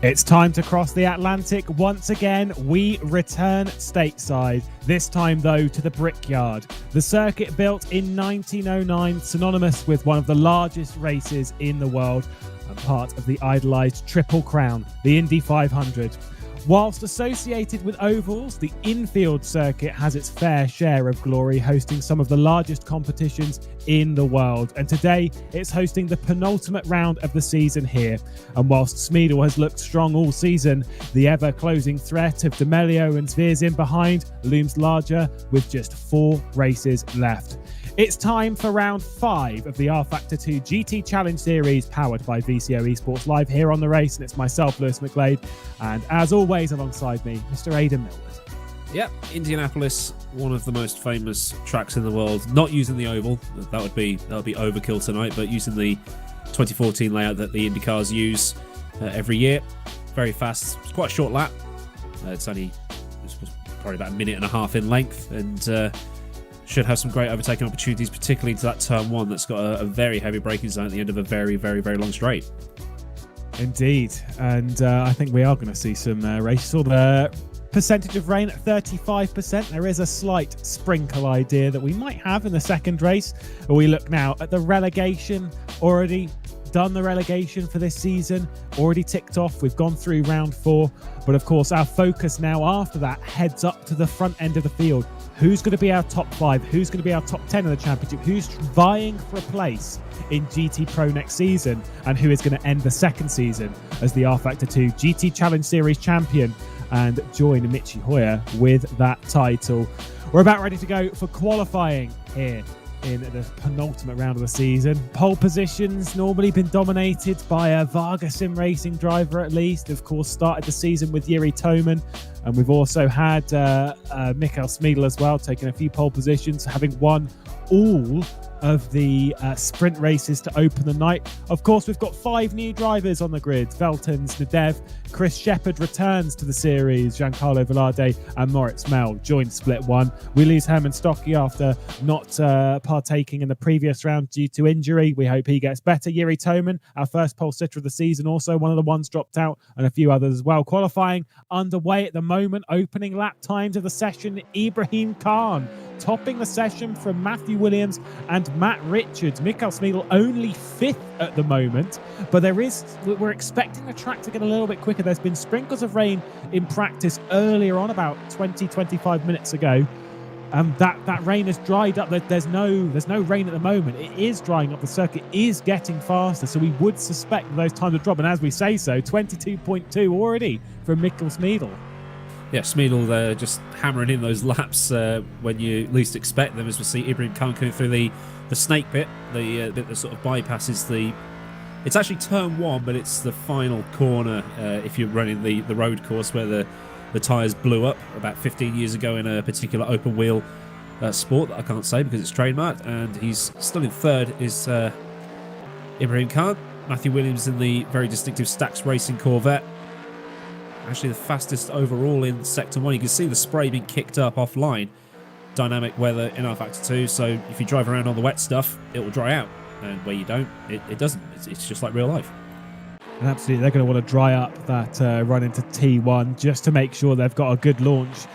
It's time to cross the Atlantic once again. We return stateside, this time though to the Brickyard. The circuit built in 1909, synonymous with one of the largest races in the world and part of the idolised Triple Crown, the Indy 500. Whilst associated with ovals, the infield circuit has its fair share of glory, hosting some of the largest competitions in the world. And today, it's hosting the penultimate round of the season here. And whilst Schmidle has looked strong all season, the ever-closing threat of D'Amelio and Sveers in behind looms larger with just 4 races left. It's time for round 5 of the rFactor2 GT Challenge Series powered by VCO Esports live here on The Race. And it's myself, Lewis McGlade, and as always alongside me, Mr. Aidan Millward. Yep, Indianapolis, one of the most famous tracks in the world. Not using the oval, that would be overkill tonight, but using the 2014 layout that the IndyCars use every year. Very fast. It's quite a short lap. It's probably about a minute and a half in length, and should have some great overtaking opportunities, particularly into that turn 1 that's got a very heavy braking zone at the end of a very, very, very long straight. Indeed, and I think we are going to see some races. Saw the percentage of rain at 35%. There is a slight sprinkle idea that we might have in the second race. But we look now at the relegation. Already done the relegation for this season, already ticked off. We've gone through round 4, but of course our focus now after that heads up to the front end of the field. Who's going to be our top 5? Who's going to be our top 10 in the championship? Who's vying for a place in GT Pro next season? And who is going to end the second season as the rFactor2 GT Challenge Series champion and join Michi Hoyer with that title? We're about ready to go for qualifying here in the penultimate round of the season. Pole positions normally been dominated by a Varga Sim Racing driver at least. Of course, started the season with Yuri Toman. And we've also had Mikael Schmidle as well, taking a few pole positions, having won all of the sprint races to open the night. Of course, we've got 5 new drivers on the grid. Veltons, Nadev, Chris Shepherd returns to the series. Giancarlo Velarde and Moritz Mel join Split 1. We lose Herman Stocky after not partaking in the previous round due to injury. We hope he gets better. Yuri Toman, our first pole sitter of the season, also one of the ones dropped out, and a few others as well. Qualifying underway at the moment. Opening lap times of the session. Ibrahim Khan topping the session from Matthew Williams and Matt Richards. Mikael Schmidle only 5th at the moment, but we're expecting the track to get a little bit quicker. There's been sprinkles of rain in practice earlier on, about 20-25 minutes ago. That rain has dried up. There's no rain at the moment. It is drying up. The circuit is getting faster, so we would suspect those times would drop. And as we say so, 22.2 already from Mikael Schmidle. Yeah, Schmidle just hammering in those laps when you least expect them, as we see Ibrahim Khan coming through the snake pit, the bit that sort of bypasses the... It's actually turn 1, but it's the final corner if you're running the road course where the tyres blew up about 15 years ago in a particular open wheel sport that I can't say because it's trademarked. And he's still in 3rd is Ibrahim Khan. Matthew Williams in the very distinctive Stax Racing Corvette. Actually the fastest overall in Sector 1. You can see the spray being kicked up offline. Dynamic weather in rFactor2, so if you drive around on the wet stuff, it will dry out. And where you don't, it doesn't. It's just like real life. And absolutely, they're going to want to dry up that run into T1 just to make sure they've got a good launch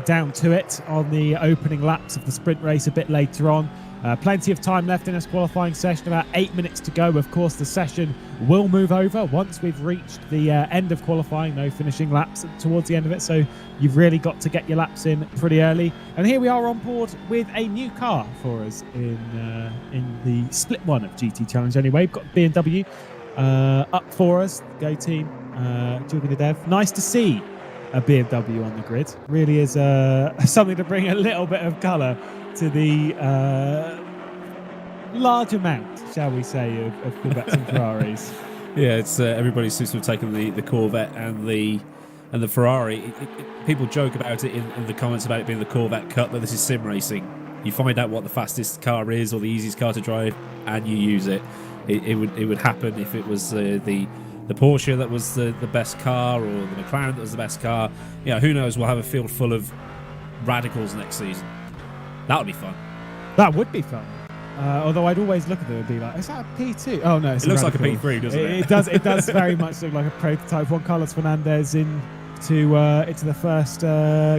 down to it on the opening laps of the sprint race a bit later on. Plenty of time left in this qualifying session, about 8 minutes to go. Of course, the session will move over once we've reached the end of qualifying. No finishing laps towards the end of it, so you've really got to get your laps in pretty early. And here we are on board with a new car for us in the Split 1 of GT Challenge anyway. We've got BMW up for us. Go team, Julian Nadev. Nice to see a BMW on the grid. Really is something to bring a little bit of colour to the large amount, shall we say, of Corvettes and Ferraris. Yeah, it's everybody seems to have taken the Corvette and the Ferrari. People joke about it in the comments about it being the Corvette Cup, but this is sim racing. You find out what the fastest car is or the easiest car to drive, and you use it. It would happen if it was the Porsche that was the best car, or the McLaren that was the best car. Yeah, who knows? We'll have a field full of radicals next season. That would be fun. That would be fun. Although I'd always look at them and be like, is that a P2? Oh, no. It looks like a P3, doesn't it? It does very much look like a prototype. Juan Carlos Fernandez into the first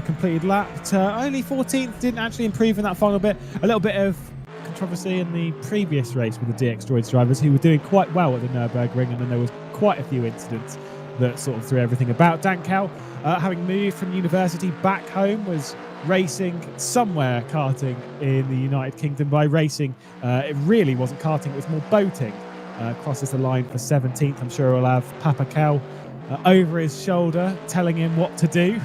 completed lap. Only 14th, didn't actually improve in that final bit. A little bit of controversy in the previous race with the DX Droids drivers, who were doing quite well at the Nürburgring, and then there was quite a few incidents that sort of threw everything about. Dan Kell, having moved from university back home, was racing somewhere karting in the United Kingdom. By racing, it really wasn't karting, it was more boating. Crosses the line for 17th. I'm sure he'll have Papa Kell over his shoulder telling him what to do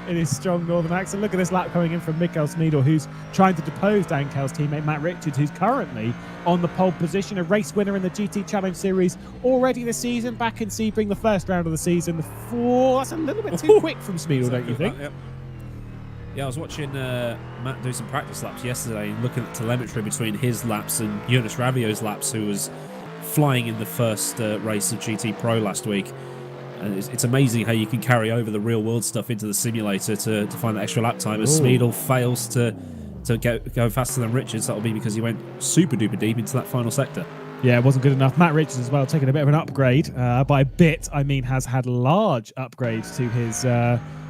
in his strong northern accent. Look at this lap coming in from Mikael Schmidle, who's trying to depose Dan Kell's teammate Matt Richards, who's currently on the pole position, a race winner in the GT Challenge Series already this season, back in Sebring, the first round of the season. That's a little bit too quick from Schmidle, don't you think? Yeah, I was watching Matt do some practice laps yesterday and looking at telemetry between his laps and Jonas Ravio's laps, who was flying in the first race of GT Pro last week. And it's amazing how you can carry over the real world stuff into the simulator to find that extra lap time. As Schmidle fails to go faster than Richards, that'll be because he went super duper deep into that final sector. Yeah, it wasn't good enough. Matt Richards as well, taking a bit of an upgrade. By a bit, I mean has had large upgrades to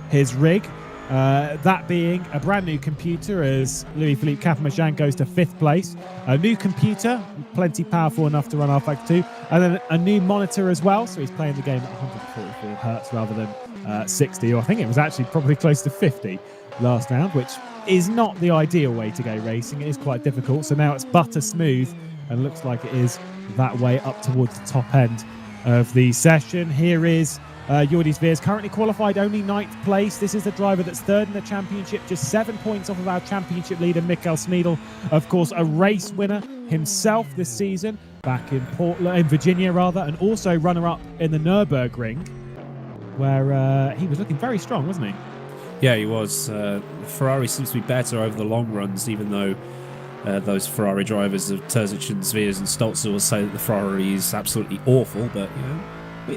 his rig. That being a brand new computer, as Louis-Philippe Capamachan goes to 5th place. A new computer, plenty powerful enough to run rFactor2, and then a new monitor as well. So he's playing the game at 144 hertz rather than 60, or I think it was actually probably close to 50 last round, which is not the ideal way to go racing. It is quite difficult. So now it's butter smooth, and looks like it is that way up towards the top end of the session. Here is Jordi Sveers, currently qualified only 9th place. This is the driver that's 3rd in the championship, just 7 points off of our championship leader, Mikael Schmidle. Of course, a race winner himself this season, back in Virginia, and also runner-up in the Nürburgring, where he was looking very strong, wasn't he? Yeah, he was. Ferrari seems to be better over the long runs, even though those Ferrari drivers of Terzic and Sveers and Stolzer will say that the Ferrari is absolutely awful, but you know,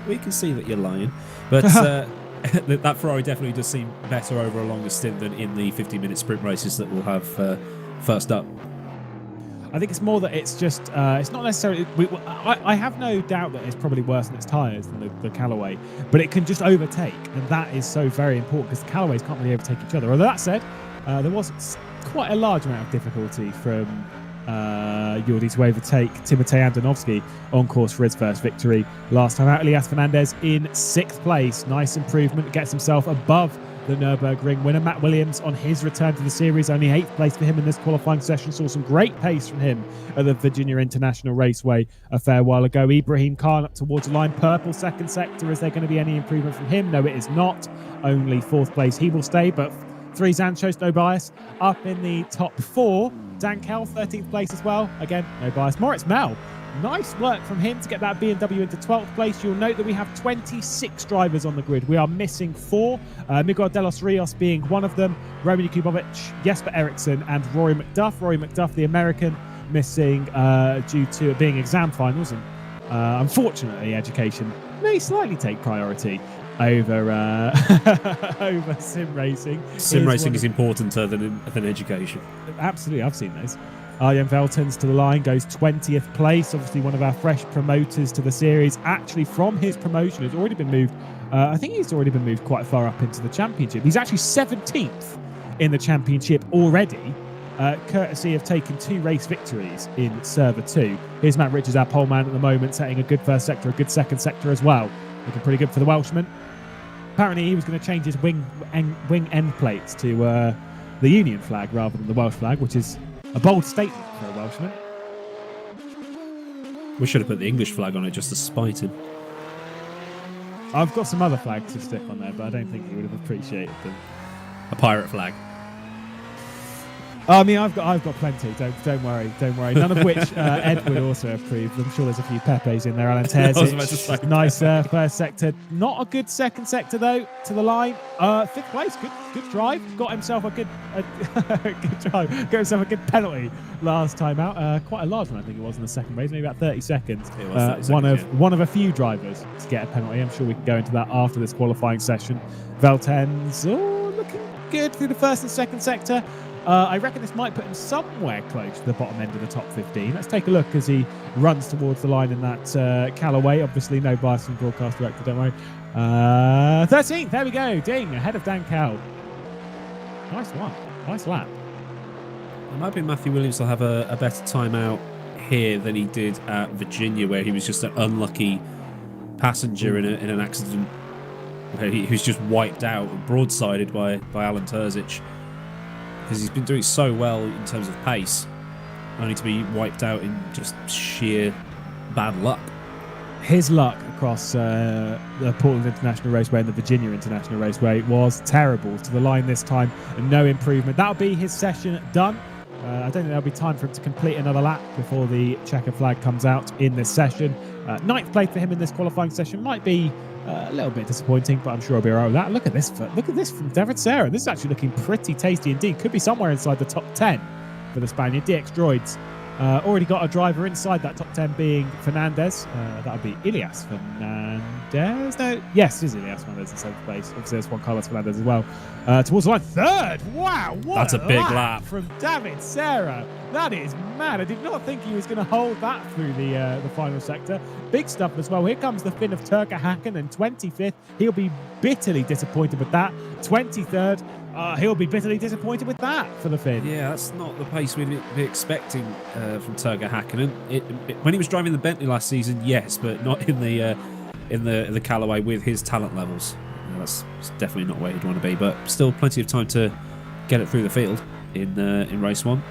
we can see that you're lying. But that Ferrari definitely does seem better over a longer stint than in the 50-minute sprint races that we'll have first up. I think it's more that it's just, it's not necessarily, I have no doubt that it's probably worse than its tyres than the Callaway, but it can just overtake, and that is so very important because the Callaways can't really overtake each other. Although that said, there was quite a large amount of difficulty from Jordi to overtake Timotei Andonovski on course for his first victory last time out. Elias Fernandez in 6th place. Nice improvement, gets himself above the Nürburgring winner. Matt Williams on his return to the series, only 8th place for him in this qualifying session. Saw some great pace from him at the Virginia International Raceway a fair while ago. Ibrahim Khan up towards the line, purple second sector. Is there going to be any improvement from him? No, it is not. Only 4th place he will stay, but 3 Zanchos, no bias, up in the top 4. Dan Kell, 13th place as well. Again, no bias. Moritz Mel, nice work from him to get that BMW into 12th place. You'll note that we have 26 drivers on the grid. We are missing 4. Miguel de los Rios being one of them. Roman Yakubovic, Jesper Eriksson, and Rory McDuff. Rory McDuff, the American, missing due to it being exam finals. And unfortunately, education may slightly take priority over over sim racing. Sim racing is importanter than education. Absolutely, I've seen those. Arjen Veltens to the line, goes 20th place. Obviously, one of our fresh promoters to the series. Actually, from his promotion, has already been moved. I think he's already been moved quite far up into the championship. He's actually 17th in the championship already, courtesy of taking 2 race victories in Server 2. Here's Matt Richards, our pole man at the moment, setting a good first sector, a good second sector as well. Looking pretty good for the Welshman. Apparently, he was going to change his wing end plates to the Union flag rather than the Welsh flag, which is a bold statement for a Welshman. We should have put the English flag on it just to spite him. I've got some other flags to stick on there, but I don't think he would have appreciated them. A pirate flag. I mean, I've got plenty. Don't worry. None of which Ed would also approve. I'm sure there's a few Pepes in there. Alan Terzic, nice first sector. Not a good second sector though. To the line, 5th place. Good drive. Got himself a good drive. Got himself a good penalty last time out. Quite a large one, I think it was in the second race. Maybe about 30 seconds. It was 30 seconds, one of a few drivers to get a penalty. I'm sure we can go into that after this qualifying session. Veltens, looking good through the first and second sector. I reckon this might put him somewhere close to the bottom end of the top 15. Let's take a look as he runs towards the line in that Callaway. Obviously, no bias from broadcast director, don't worry. 13th, there we go. Ding, ahead of Dan Cowell. Nice one. Nice lap. I'm hoping Matthew Williams will have a better time out here than he did at Virginia, where he was just an unlucky passenger in an accident where he was just wiped out and broadsided by Alan Terzic, because he's been doing so well in terms of pace, only to be wiped out in just sheer bad luck. His luck across the Portland International Raceway and the Virginia International Raceway was terrible. To the line this time, and no improvement. That'll be his session done. I don't think there'll be time for him to complete another lap before the checker flag comes out in this session. Ninth place for him in this qualifying session might be a little bit disappointing, but I'm sure he'll be alright with that. Look at this! Look at this from David Serra. This is actually looking pretty tasty indeed. Could be somewhere inside the top 10 for the Spaniard. DX Droids already got a driver inside that top 10, being Fernandez. That'll be Ilias Fernandez. No, yes, it is Ilias Fernandez in 7th place. Obviously, there's Juan Carlos Fernandez as well. Towards the line, 3rd. Wow, what That's a big lap from David Serra. That is mad. I did not think he was going to hold that through the final sector. Big stuff as well. Here comes the Finn of Turka Hakkinen, 25th. He'll be bitterly disappointed with that. 23rd. He'll be bitterly disappointed with that for the Finn. Yeah, that's not the pace we'd be expecting from Turga Hakkinen. When he was driving the Bentley last season, yes, but not in the Callaway with his talent levels. That's definitely not where he'd want to be, but still plenty of time to get it through the field in race 1.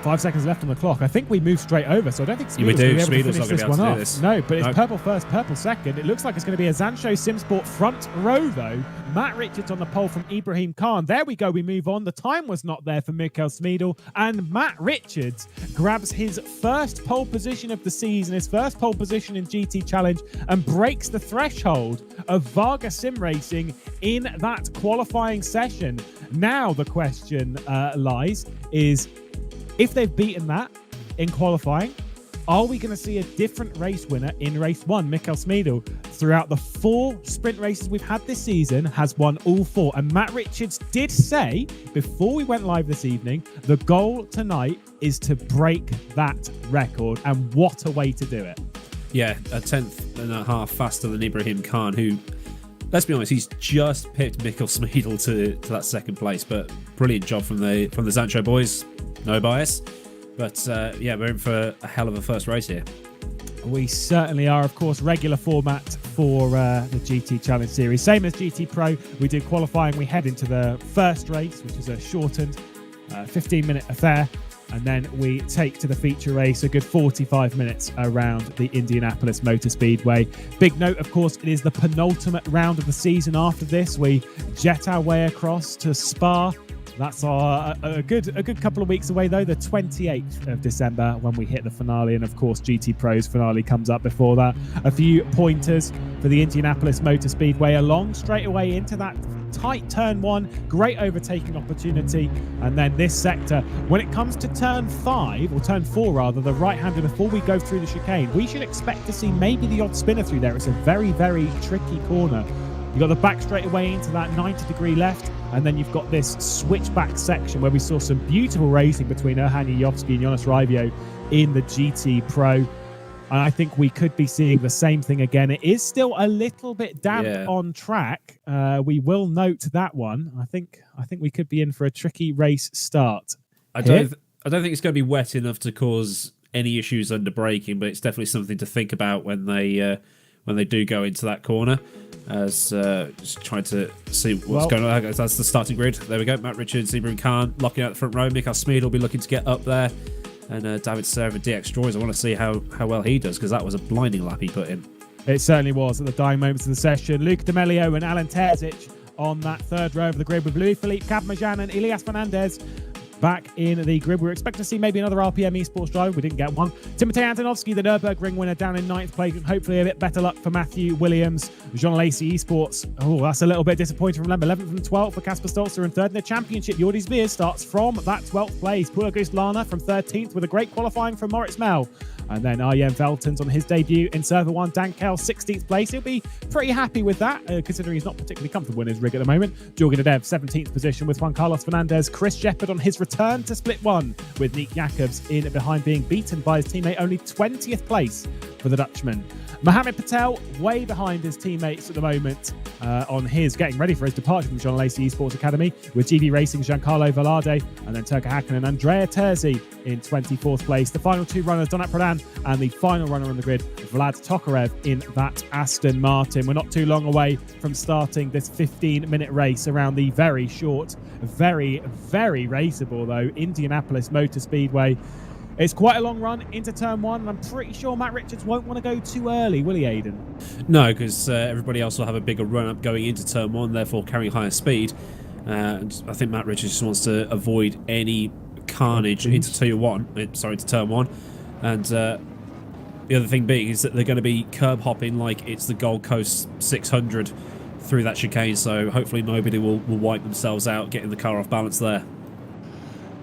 5 seconds left on the clock. I think we move straight over, so I don't think Schmidle's going to be able to finish not this going to be able one to do off. this. No, but it's purple first, purple second. It looks like it's going to be a Zancho Simsport front row, though. Matt Richards on the pole from Ibrahim Khan. There we go. We move on. The time was not there for Mikael Schmidle, and Matt Richards grabs his first pole position of the season, his first pole position in GT Challenge, and breaks the threshold of Varga Sim Racing in that qualifying session. Now the question lies is, if they've beaten that in qualifying, are we going to see a different race winner in race 1? Mikael Schmidle, throughout the 4 sprint races we've had this season, has won all 4. And Matt Richards did say, before we went live this evening, the goal tonight is to break that record. And what a way to do it. Yeah, a 10th and a half faster than Ibrahim Khan, who, let's be honest, he's just pipped Mikael Schmidle to that 2nd place. But brilliant job from the Zancho boys. No bias. But yeah, we're in for a hell of a first race here. We certainly are. Of course, regular format for the GT Challenge Series. Same as GT Pro. We do qualifying. We head into the first race, which is a shortened 15-minute affair. And then we take to the feature race a good 45 minutes around the Indianapolis Motor Speedway. Big note, of course, it is the penultimate round of the season. After this, we jet our way across to Spa. That's a good couple of weeks away, though, the 28th of December, when we hit the finale. And, of course, GT Pro's finale comes up before that. A few pointers for the Indianapolis Motor Speedway along straight away into that tight turn 1. Great overtaking opportunity. And then this sector, when it comes to turn 5, or turn 4, rather, the right-hander, before we go through the chicane, we should expect to see maybe the odd spinner through there. It's a very, very tricky corner. You've got the back straight away into that 90-degree left. And then you've got this switchback section where we saw some beautiful racing between Erhan Yovsky and Jonas Raivio in the GT Pro. And I think we could be seeing the same thing again. It is still a little bit damp on track. We will note that one. I think we could be in for a tricky race start. I don't think it's going to be wet enough to cause any issues under braking, but it's definitely something to think about when they do go into that corner. As just trying to see what's going on. That's the starting grid. There we go. Matt Richards, Ibrahim Khan locking out the front row. Mikael Schmidle will be looking to get up there. And David Serra and DX Droids, I want to see how well he does, because that was a blinding lap he put in. It certainly was at the dying moments of the session. Luke D'Amelio and Alan Terzic on that 3rd row of the grid, with Louis-Philippe Cabmajan and Ilias Fernandez back in the grid. We were expecting to see maybe another RPM Esports driver. We didn't get one. Timotei Antonovsky, the Nürburgring winner, down in 9th place. Hopefully a bit better luck for Matthew Williams. Jean Lacey Esports. Oh, that's a little bit disappointing from them. 11th and 12th for Kasper Stolzer, and 3rd in the championship. Jordi Zveer starts from that 12th place. Paul Auguste Lana from 13th with a great qualifying from Moritz Mell. And then Arjen Veltons on his debut in Server 1, Dankel 16th place. He'll be pretty happy with that, considering he's not particularly comfortable in his rig at the moment. Jorgen Adev, 17th position with Juan Carlos Fernandez. Chris Shepherd on his return to Split 1 with Nick Jacobs in behind, being beaten by his teammate. Only 20th place for the Dutchman. Mohamed Patel way behind his teammates at the moment on his getting ready for his departure from John Lacey Esports Academy, with GB Racing Giancarlo Velarde and then Turka Hakkinen and Andrea Terzi in 24th place. The final two runners, Donat Pradan and the final runner on the grid, Vlad Tokarev in that Aston Martin. We're not too long away from starting this 15-minute race around the very short, very, very raceable though Indianapolis Motor Speedway. It's quite a long run into turn 1, and I'm pretty sure Matt Richards won't want to go too early, will he, Aiden? No, because everybody else will have a bigger run-up going into turn 1, therefore carrying higher speed. And I think Matt Richards just wants to avoid any carnage into turn 1. And the other thing being is that they're going to be curb hopping like it's the Gold Coast 600 through that chicane, so hopefully nobody will wipe themselves out getting the car off balance there.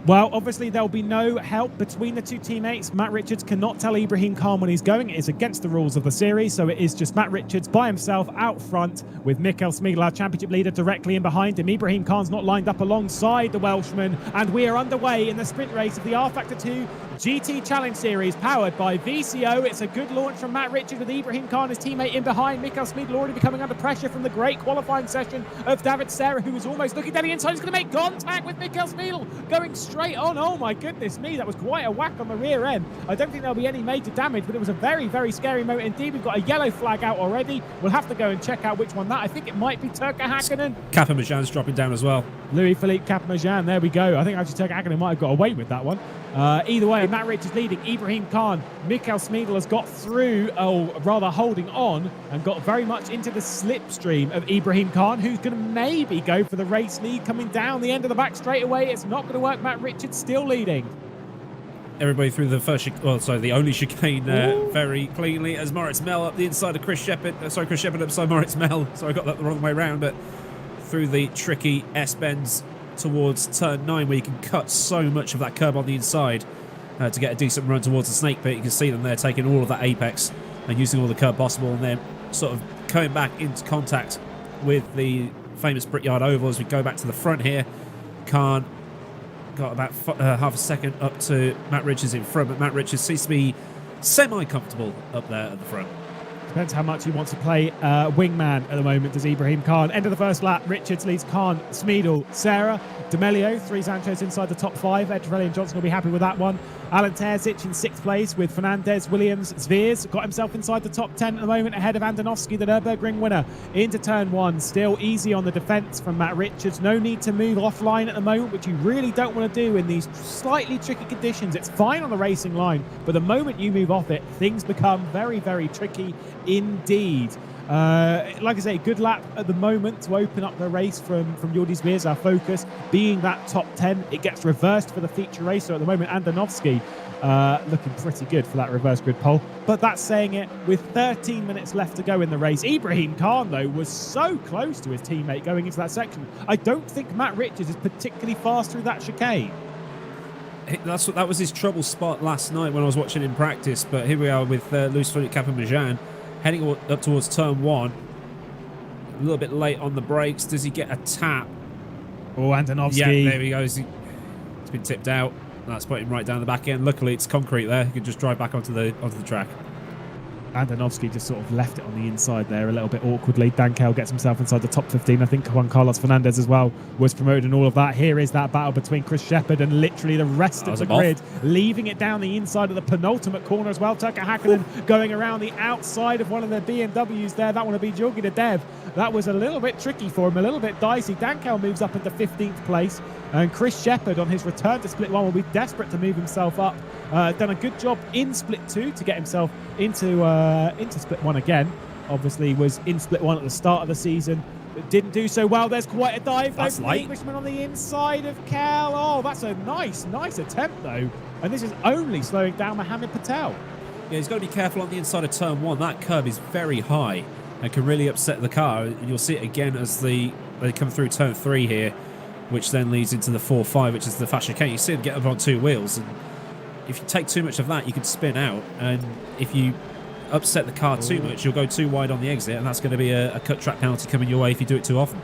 Well, obviously there'll be no help between the two teammates. Matt Richards cannot tell Ibrahim Khan when he's going. It is against the rules of the series, so it is just Matt Richards by himself out front with Mikkel Schmidle, our championship leader, directly in behind him. Ibrahim Khan's not lined up alongside the Welshman, and we are underway in the sprint race of the rFactor2 GT Challenge Series, powered by VCO. It's a good launch from Matt Richards with Ibrahim Khan, his teammate, in behind. Mikkel Schmidle already becoming under pressure from the great qualifying session of David Serra, who was almost looking down the inside. He's going to make contact with Mikkel Schmidle, going straight on. Oh my goodness me, that was quite a whack on the rear end. I don't think there'll be any major damage, but it was a very, very scary moment indeed. We've got a yellow flag out already. We'll have to go and check out which one that. I think it might be Turka Hakkinen. Kapamajan's dropping down as well. Louis-Philippe Kapamajan, there we go. I think actually Turka Hakkinen might have got away with that one. Either way, Matt Richards leading, Ibrahim Khan. Mikkel Schmidle has got through, or rather holding on, and got very much into the slipstream of Ibrahim Khan, who's going to maybe go for the race lead coming down the end of the back straight away. It's not going to work. Matt Richards still leading. Everybody through the first, the only chicane very cleanly as Moritz Mell up the inside of Chris Shepherd. Chris Shepherd upside Moritz Mell. So I got that the wrong way round, but through the tricky S-bends towards turn 9, where you can cut so much of that curb on the inside to get a decent run towards the snake pit. You can see them there taking all of that apex and using all the curb possible, and then sort of coming back into contact with the famous Brickyard oval as we go back to the front here. Khan got about half a second up to Matt Richards in front, but Matt Richards seems to be semi-comfortable up there at the front. Depends how much he wants to play wingman at the moment, does Ibrahim Khan. End of the first lap, Richards leads Khan, Schmidle, Serra, D'Amelio, 3 Sanchez inside the top 5. Edgerelli and Johnson will be happy with that one. Alan Terzic in 6th place with Fernandez, Williams, Zveers. Got himself inside the top 10 at the moment, ahead of Andonovski, the Nürburgring winner. Into turn 1, still easy on the defence from Matt Richards. No need to move offline at the moment, which you really don't want to do in these slightly tricky conditions. It's fine on the racing line, but the moment you move off it, things become very, very tricky indeed. Like I say, good lap at the moment to open up the race from Jordi Zveers. Our focus being that top 10. It gets reversed for the feature racer at the moment. Andonovski looking pretty good for that reverse grid pole. But that's saying it with 13 minutes left to go in the race. Ibrahim Khan, though, was so close to his teammate going into that section. I don't think Matt Richards is particularly fast through that chicane. That was his trouble spot last night when I was watching in practice. But here we are with Louis-Philippe Kapamajan heading up towards turn 1. A little bit late on the brakes. Does he get a tap? Oh, Andonovski. Yeah, there he goes. He's been tipped out. That's put him right down the back end. Luckily, it's concrete there. He can just drive back onto the track. Andonovski just sort of left it on the inside there a little bit awkwardly. Dankel gets himself inside the top 15. I think Juan Carlos Fernandez as well was promoted and all of that. Here is that battle between Chris Shepherd and literally the rest of the grid, leaving it down the inside of the penultimate corner as well. Turka Hakkinen going around the outside of one of the BMWs there. That one will be Jorgen Adev. That was a little bit tricky for him, a little bit dicey. Dankel moves up into 15th place. And Chris Shepherd on his return to Split 1 will be desperate to move himself up. Done a good job in Split 2 to get himself into Split 1 again. Obviously was in Split 1 at the start of the season, but didn't do so well. There's quite a dive though from the Englishman on the inside of Cal. Oh, that's a nice attempt though. And this is only slowing down Mohamed Patel. Yeah, he's got to be careful on the inside of turn 1. That curb is very high and can really upset the car. And you'll see it again as they come through turn 3 here, which then leads into the 4-5, which is the fast chicane. You see him get up on 2 wheels, and if you take too much of that, you could spin out, and if you upset the car too much, you'll go too wide on the exit, and that's going to be a cut track penalty coming your way if you do it too often.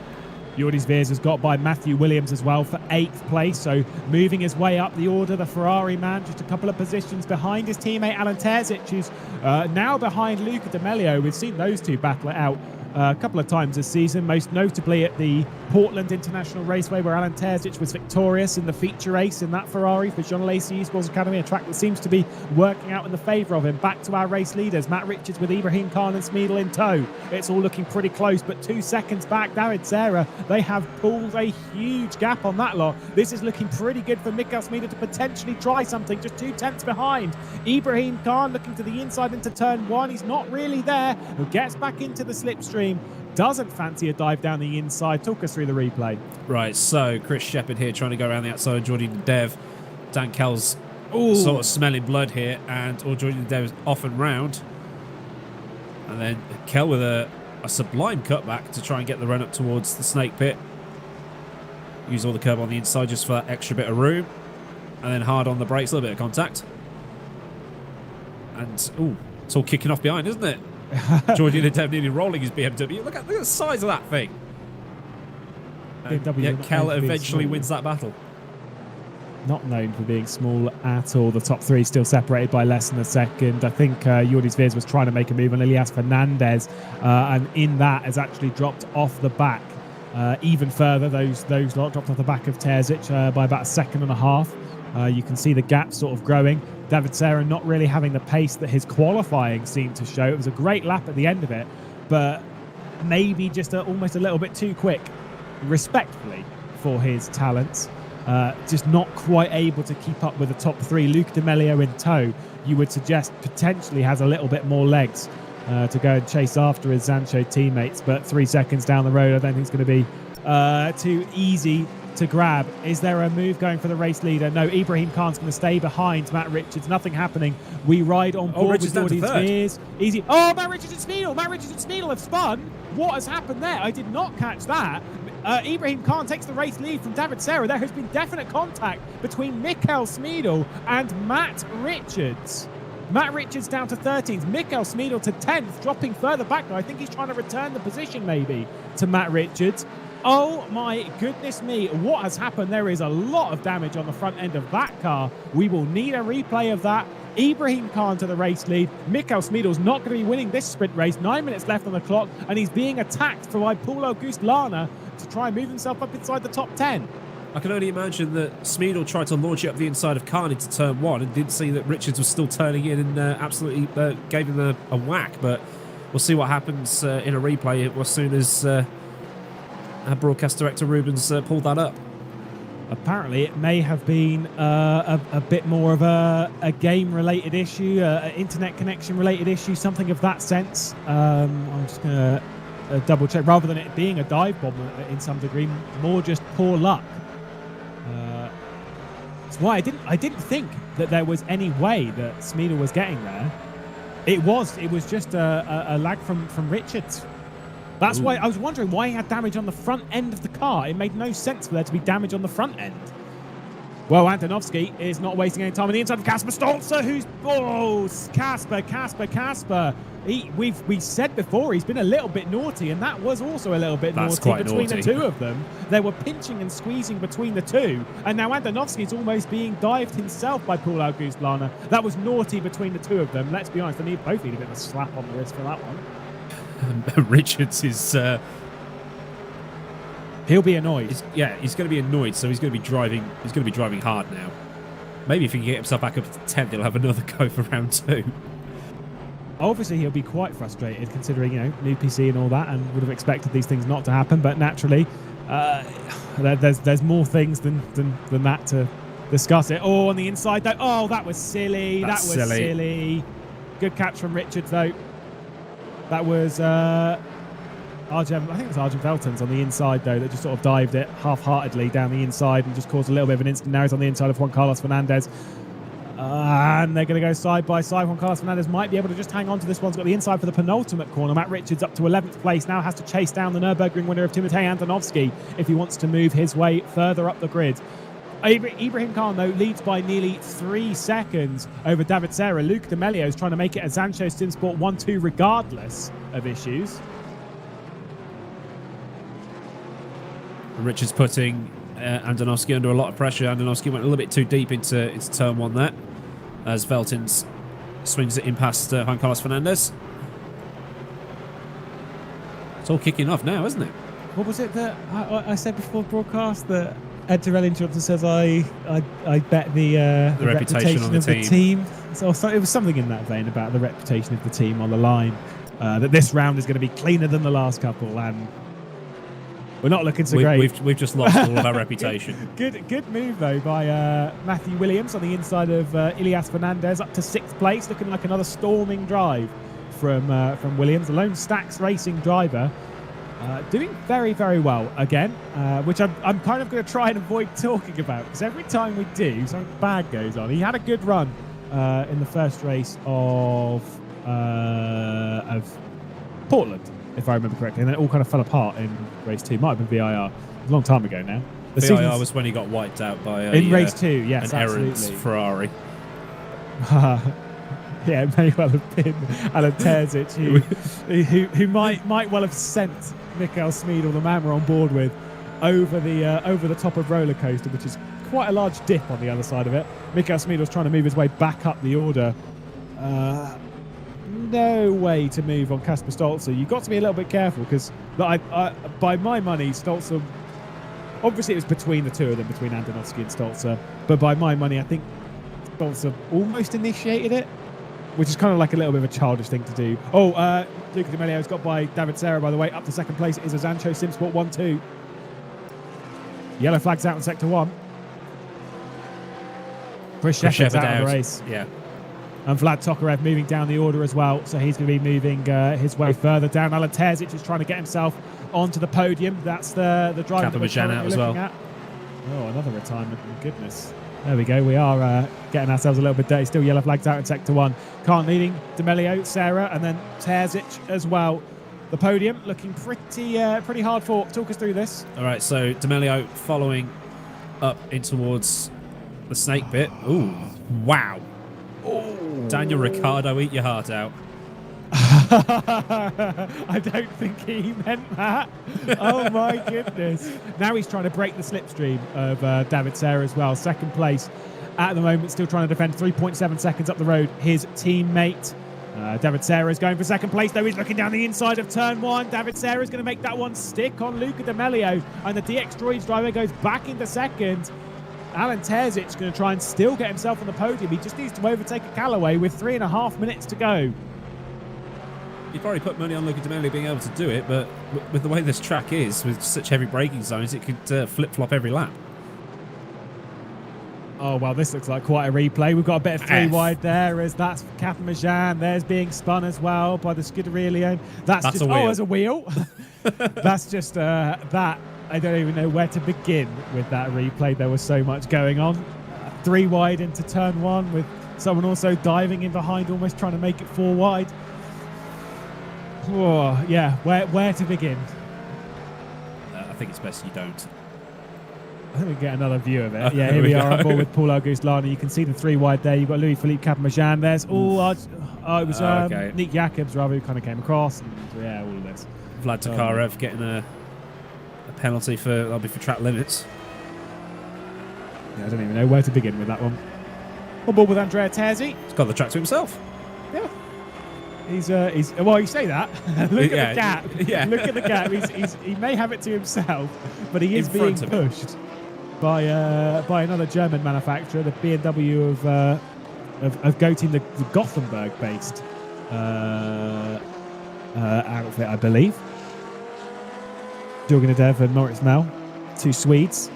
Jordi Veers has got by Matthew Williams as well for 8th place, so moving his way up the order, the Ferrari man, just a couple of positions behind his teammate Alan Terzic, who's now behind Luca Di Melio. We've seen those two battle it out a couple of times this season, most notably at the Portland International Raceway, where Alan Terzic was victorious in the feature race in that Ferrari for John Lacey Esports Academy, a track that seems to be working out in the favour of him. Back to our race leaders, Matt Richards with Ibrahim Khan and Schmidle in tow. It's all looking pretty close, but 2 seconds back, David Serra, they have pulled a huge gap on that lot. This is looking pretty good for Mikael Schmidle to potentially try something, just 2 tenths behind. Ibrahim Khan looking to the inside into turn 1. He's not really there. Who gets back into the slipstream. Doesn't fancy a dive down the inside. Talk us through the replay. Right, so Chris Shepherd here trying to go around the outside of Jordan Dev. Dan Kell's sort of smelling blood here, or Jordan Dev is off and round. And then Kell with a sublime cutback to try and get the run up towards the snake pit. Use all the curb on the inside just for that extra bit of room. And then hard on the brakes, a little bit of contact. And, it's all kicking off behind, isn't it? Jordan Dev nearly rolling his BMW. Look at the size of that thing. Yet Kell eventually wins that battle. Not known for being small at all. The top 3 still separated by less than a second. I think Jordi Veers was trying to make a move on Elias Fernandez, and in that has actually dropped off the back even further. Those lot dropped off the back of Terzic by about 1.5 seconds. You can see the gap sort of growing. David Serra not really having the pace that his qualifying seemed to show. It was a great lap at the end of it, but maybe just almost a little bit too quick, respectfully, for his talents. Just not quite able to keep up with the top 3. Luca Di Melio in tow, you would suggest potentially has a little bit more legs to go and chase after his Zancho teammates, but 3 seconds down the road, I don't think it's going to be too easy to grab. Is there a move going for the race leader? No, Ibrahim Khan's going to stay behind Matt Richards. Nothing happening. We ride on board with Jordi Veers. Easy. Oh, Matt Richards and Schmidle. Matt Richards and Schmidle have spun. What has happened there? I did not catch that. Ibrahim Khan takes the race lead from David Serra. There has been definite contact between Mikael Schmidle and Matt Richards. Matt Richards down to 13th. Mikael Schmidle to 10th, dropping further back now. I think he's trying to return the position maybe to Matt Richards. Oh my goodness me, what has happened? There is a lot of damage on the front end of that car. We will need a replay of that. Ibrahim Khan to the race lead. Mikael Schmidle's not going to be winning this sprint race. 9 minutes left on the clock, and he's being attacked by Paul Auguste Lana to try and move himself up inside the top 10. I can only imagine that Schmidle tried to launch it up the inside of Khan into turn 1 and didn't see that Richards was still turning in and absolutely gave him a whack. But we'll see what happens in a replay as soon as our broadcast director Rubens pulled that up. Apparently it may have been a bit more of a game-related issue, an internet connection-related issue, something of that sense. I'm just going to double-check. Rather than it being a dive bomb in some degree, more just poor luck. That's why I didn't think that there was any way that Schmidle was getting there. It was just a lag from Richards. That's why I was wondering why he had damage on the front end of the car. It made no sense for there to be damage on the front end. Well, Antonovsky is not wasting any time on the inside of Kasper Stolzer, who's... Oh, Kasper. We said before he's been a little bit naughty, and that was also a little bit naughty between the two of them. They were pinching and squeezing between the two, and now Antonovsky is almost being dived himself by Paul Auguste Lana. That was naughty between the two of them. Let's be honest, they both need a bit of a slap on the wrist for that one. Richards is... He'll be annoyed. He's going to be annoyed, so he's going to be driving. He's going to be driving hard now. Maybe if he can get himself back up to 10th, he'll have another go for round 2. Obviously, he'll be quite frustrated considering, new PC and all that, and would have expected these things not to happen. But naturally, there's more things than that to discuss it. Oh, on the inside though. Oh, that was silly. That was silly. Good catch from Richards though. That was Arjen, I think it was Arjen Veltons on the inside though, that just sort of dived it half-heartedly down the inside and just caused a little bit of an instant narrows on the inside of Juan Carlos Fernandez. And they're going to go side by side. Juan Carlos Fernandez might be able to just hang on to this one. He's got the inside for the penultimate corner. Matt Richards up to 11th place. Now has to chase down the Nürburgring winner of Timotej Antonovsky if he wants to move his way further up the grid. Ibrahim Khan, though, leads by nearly 3 seconds over David Serra. Luca D'Amelio is trying to make it a Zancho Simsport 1-2 regardless of issues. Richard's putting Andonovski under a lot of pressure. Andonovski went a little bit too deep into turn 1 there, as Veltins swings it in past Juan Carlos Fernandez. It's all kicking off now, isn't it? What was it that I said before broadcast that Ed Terrell Johnson says I bet the reputation of the team. So it was something in that vein about the reputation of the team on the line. That this round is going to be cleaner than the last couple, and we're not looking so great. We've just lost all of our reputation. Good move though by Matthew Williams on the inside of Ilias Fernandez, up to 6th place, looking like another storming drive from Williams, the lone Stax Racing driver. Doing very, very well again, which I'm kind of going to try and avoid talking about, because every time we do, something bad goes on. He had a good run in the first race of Portland, if I remember correctly, and then it all kind of fell apart in race 2. Might have been VIR. It was a long time ago now. VIR was when he got wiped out by in race 2. Yes, an absolutely. errant Ferrari. Yeah, it may well have been Alan Terzic, who might well have sent Mikael Schmidle, the man we're on board with, over the top of roller coaster, which is quite a large dip on the other side of it. Mikael Schmidle's trying to move his way back up the order. No way to move on Kasper Stolzer. You've got to be a little bit careful, because by my money, Stolzer, obviously it was between the two of them, between Andonovski and Stolzer, but by my money, I think Stolzer almost initiated it, which is kind of like a little bit of a childish thing to do. Oh, Luca D'Amelio's got by David Serra, by the way. Up to 2nd place is a Zancho Simsport 1-2. Yellow flags out in Sector 1. Chris Shepherd's out of the race. Yeah. And Vlad Tokarev moving down the order as well, so he's going to be moving his way further down. Alan Terzic is trying to get himself onto the podium. That's the driver that we're out as well. At. Oh, another retirement. My goodness. There we go. We are getting ourselves a little bit dirty. Still yellow flags out in Sector 1. Khan leading, D'Amelio, Serra, and then Terzic as well. The podium looking pretty hard fought. Talk us through this. All right, so D'Amelio following up in towards the snake bit. Ooh, wow. Ooh. Daniel Ricciardo, eat your heart out. I don't think he meant that. Oh my goodness. Now he's trying to break the slipstream of David Serra as well. 2nd place at the moment, still trying to defend 3.7 seconds up the road. His teammate, David Serra, is going for 2nd place, though he's looking down the inside of turn 1. David Serra is going to make that one stick on Luca D'Amelio, and the DX Droids driver goes back into 2nd. Alan Terzic is going to try and still get himself on the podium. He just needs to overtake a Callaway with 3.5 minutes to go. You'd probably put money on Luca D'Amelio being able to do it, but with the way this track is, with such heavy braking zones, it could flip-flop every lap. Oh, well, this looks like quite a replay. We've got a bit of 3 wide there, as that's Captain Majan. There's being spun as well by the Scuderia Leone. That's just, a wheel. Oh, there's a wheel. That's just that. I don't even know where to begin with that replay. There was so much going on. 3 wide into turn 1, with someone also diving in behind, almost trying to make it 4 wide. Oh, yeah, where to begin? I think it's best you don't. I think we can get another view of it. Yeah, here we are on board with Paul Auguste-Lani. You can see the 3 wide there. You've got Louis-Philippe Capamajan. There's it was okay. Nick Jacobs, rather, who kind of came across. And, yeah, all of this. Vlad Tokarev getting a penalty for track limits. Yeah, I don't even know where to begin with that one. On board with Andrea Terzi. He's got the track to himself. Yeah. He's well, you say that. Look at the gap. Yeah. Look at the gap. He may have it to himself, but he is being pushed by another German manufacturer, the BMW of Go Team, the Gothenburg-based outfit, I believe. Jürgen Adev and Moritz Mel, 2 Swedes.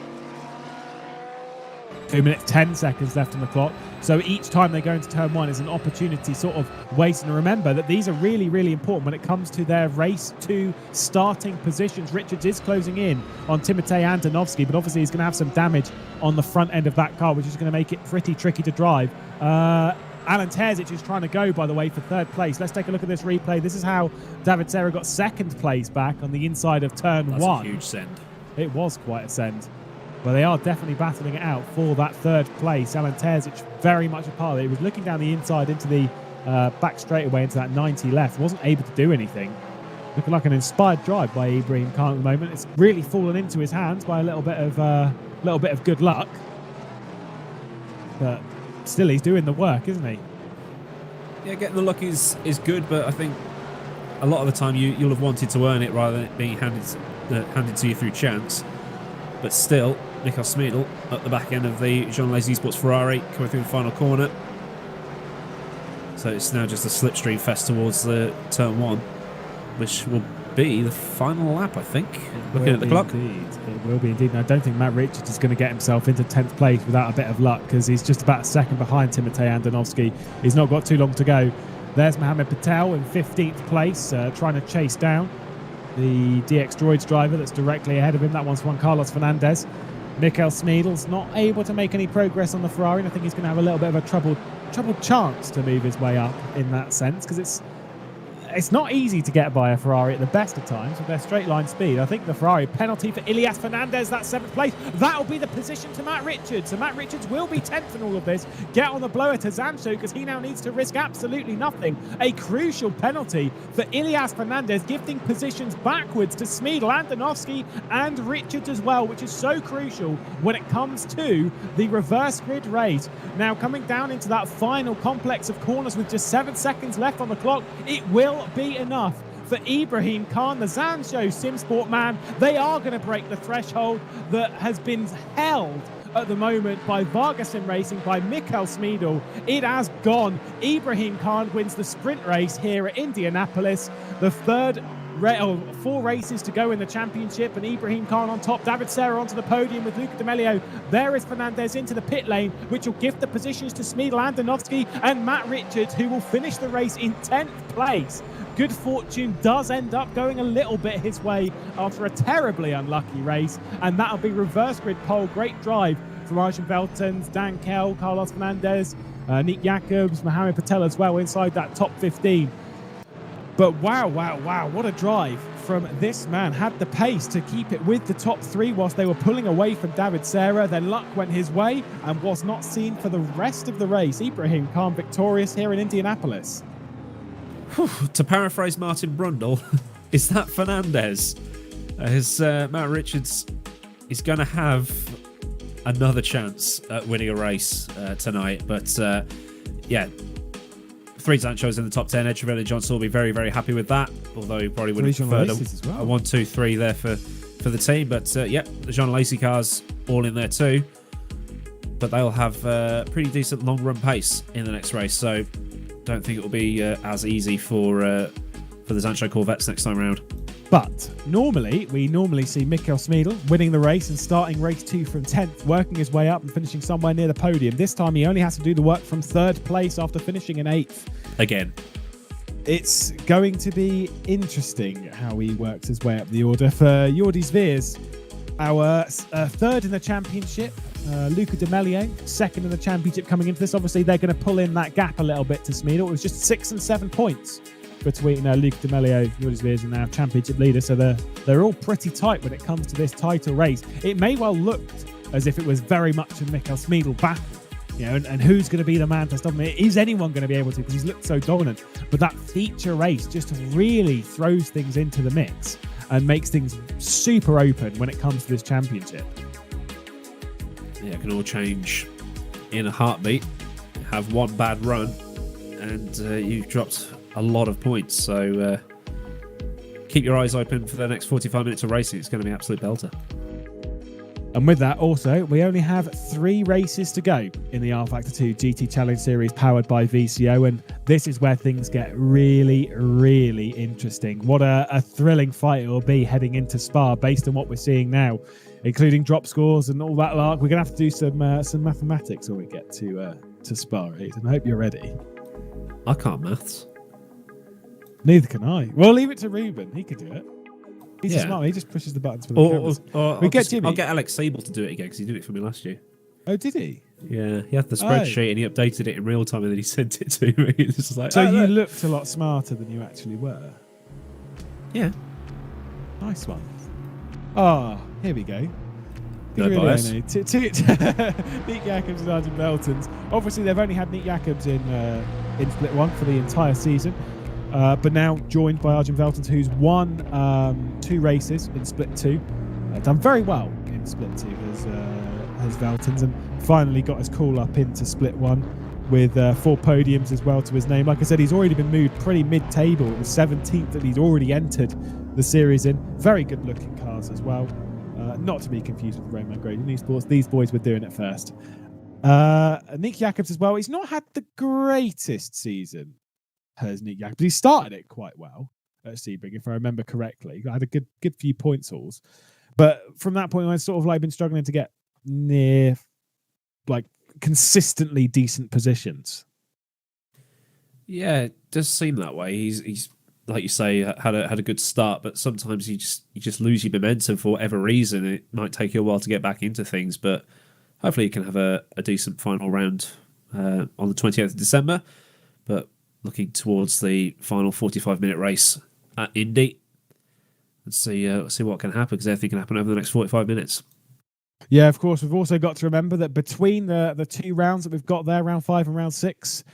2 minutes 10 seconds left on the clock. So each time they go into turn 1 is an opportunity sort of wasted. And remember that these are really, really important when it comes to their race 2 starting positions. Richards is closing in on Timotej Andonovski, but obviously he's going to have some damage on the front end of that car, which is going to make it pretty tricky to drive. Alan Terzic is trying to go, by the way, for 3rd place. Let's take a look at this replay. This is how David Serra got 2nd place back on the inside of turn 1. That's a huge send. It was quite a send. Well, they are definitely battling it out for that third place. Alan Terzic very much a part of it. He was looking down the inside into the back straightaway into that 90 left. Wasn't able to do anything. Looking like an inspired drive by Ibrahim Khan at the moment. It's really fallen into his hands by a little bit of good luck. But still, he's doing the work, isn't he? Yeah, getting the luck is good, but I think a lot of the time you'll have wanted to earn it rather than it being handed to you through chance. But still, Michael Schmidle at the back end of the Jean-Laise Esports Ferrari coming through the final corner. So it's now just a slipstream fest towards the turn 1, which will be the final lap, I think. Looking at the clock. Indeed. It will be indeed. And I don't think Matt Richards is going to get himself into 10th place without a bit of luck, because he's just about a second behind Timotej Andonovski. He's not got too long to go. There's Mohamed Patel in 15th place, trying to chase down the DX Droids driver that's directly ahead of him. That one's Juan Carlos Fernandez. Michael Schmidle's not able to make any progress on the Ferrari, and I think he's going to have a little bit of a troubled chance to move his way up in that sense, because it's not easy to get by a Ferrari at the best of times with their straight line speed. I think the Ferrari penalty for Ilias Fernandez, that's 7th place. That'll be the position to Matt Richards. So Matt Richards will be 10th in all of this. Get on the blower to Zancho, because he now needs to risk absolutely nothing. A crucial penalty for Ilias Fernandez, gifting positions backwards to Schmidle, Andonovski and Richards as well, which is so crucial when it comes to the reverse grid race. Now coming down into that final complex of corners with just 7 seconds left on the clock, it will be enough for Ibrahim Khan, the Zancho Simsport man. They are going to break the threshold that has been held at the moment by Vargasim Racing, by Michael Schmidle. It has gone. Ibrahim Khan wins the sprint race here at Indianapolis. The third 4 races to go in the championship, and Ibrahim Khan on top. David Serra onto the podium with Luca D'Amelio. There is Fernandez into the pit lane, which will gift the positions to Schmidle, Andonovski and Matt Richards, who will finish the race in 10th place. Good fortune does end up going a little bit his way after a terribly unlucky race, and that'll be reverse grid pole. Great drive from Arjun Veltons, Dan Kell, Carlos Fernandez, Nick Jacobs, Mohamed Patel as well inside that top 15. But wow, what a drive from this man. Had the pace to keep it with the top 3 whilst they were pulling away from David Serra. Then luck went his way and was not seen for the rest of the race. Ibrahim Khan victorious here in Indianapolis. To paraphrase Martin Brundle, is that Fernandez? As Matt Richards is going to have another chance at winning a race tonight. But yeah, 3 Zanchos in the top 10. Ed Trevella Johnson will be very, very happy with that, although he probably would have preferred a 1, 2, 3 there for the team. But yeah, the Jean Lacey cars all in there too. But they'll have pretty decent long run pace in the next race. So don't think it will be as easy for the Zancho Corvettes next time around. But we normally see Michael Schmidle winning the race and starting race 2 from 10th, working his way up and finishing somewhere near the podium. This time he only has to do the work from 3rd place after finishing in 8th. Again. It's going to be interesting how he works his way up the order. For Jordi Sveers, our 3rd in the championship, Luca D'Amelio, 2nd in the championship coming into this. Obviously, they're going to pull in that gap a little bit to Schmidle. It was just 6 and 7 points between Luca D'Amelio, Jordi Sveers, and now championship leader. So they're all pretty tight when it comes to this title race. It may well look as if it was very much a Michael Schmidle battle, you know, and who's going to be the man to stop him? Is anyone going to be able to? Because he's looked so dominant. But that feature race just really throws things into the mix and makes things super open when it comes to this championship. Yeah, it can all change in a heartbeat. Have one bad run and you've dropped a lot of points. So keep your eyes open for the next 45 minutes of racing. It's going to be an absolute belter. And with that also, we only have 3 races to go in the rFactor2 GT Challenge Series powered by VCO, and this is where things get really, really interesting. What a thrilling fight it will be heading into Spa based on what we're seeing now, including drop scores and all that lark. We're going to have to do some mathematics when we get to Spa, right? And I hope you're ready. I can't maths. Neither can I. Well, leave it to Ruben. He could do it. He's smart. He just pushes the buttons for the cameras. I'll get Alex Sable to do it again because he did it for me last year. Oh, did he? Yeah, he had the spreadsheet and he updated it in real time and then he sent it to me. It's like, so you looked a lot smarter than you actually were. Yeah. Nice one. Ah, here we go. No bias. Nick Jacobs and Arjen Veltons. Obviously, they've only had Nick Jacobs in Split 1 for the entire season, but now joined by Arjen Veltons, who's won 2 races in Split 2. Done very well in Split 2 as Veltons, and finally got his call up into Split 1 with 4 podiums as well to his name. Like I said, he's already been moved pretty mid-table. It was 17th that he's already entered the series in. Very good-looking cars as well. Not to be confused with Roman Grade in Esports. These boys were doing it first. Nick Jacobs as well. He's not had the greatest season, has Nick Jacobs. He started it quite well at Sebring, if I remember correctly. I had a good few points hauls. But from that point on, I've sort of like been struggling to get near like consistently decent positions. Yeah, it does seem that way. He's like you say, had a good start, but sometimes you just lose your momentum for whatever reason. It might take you a while to get back into things, but hopefully you can have a decent final round on the 28th of December. But looking towards the final 45-minute race at Indy, let's see what can happen, because anything can happen over the next 45 minutes. Yeah, of course. We've also got to remember that between the 2 rounds that we've got there, round 5 and round 6,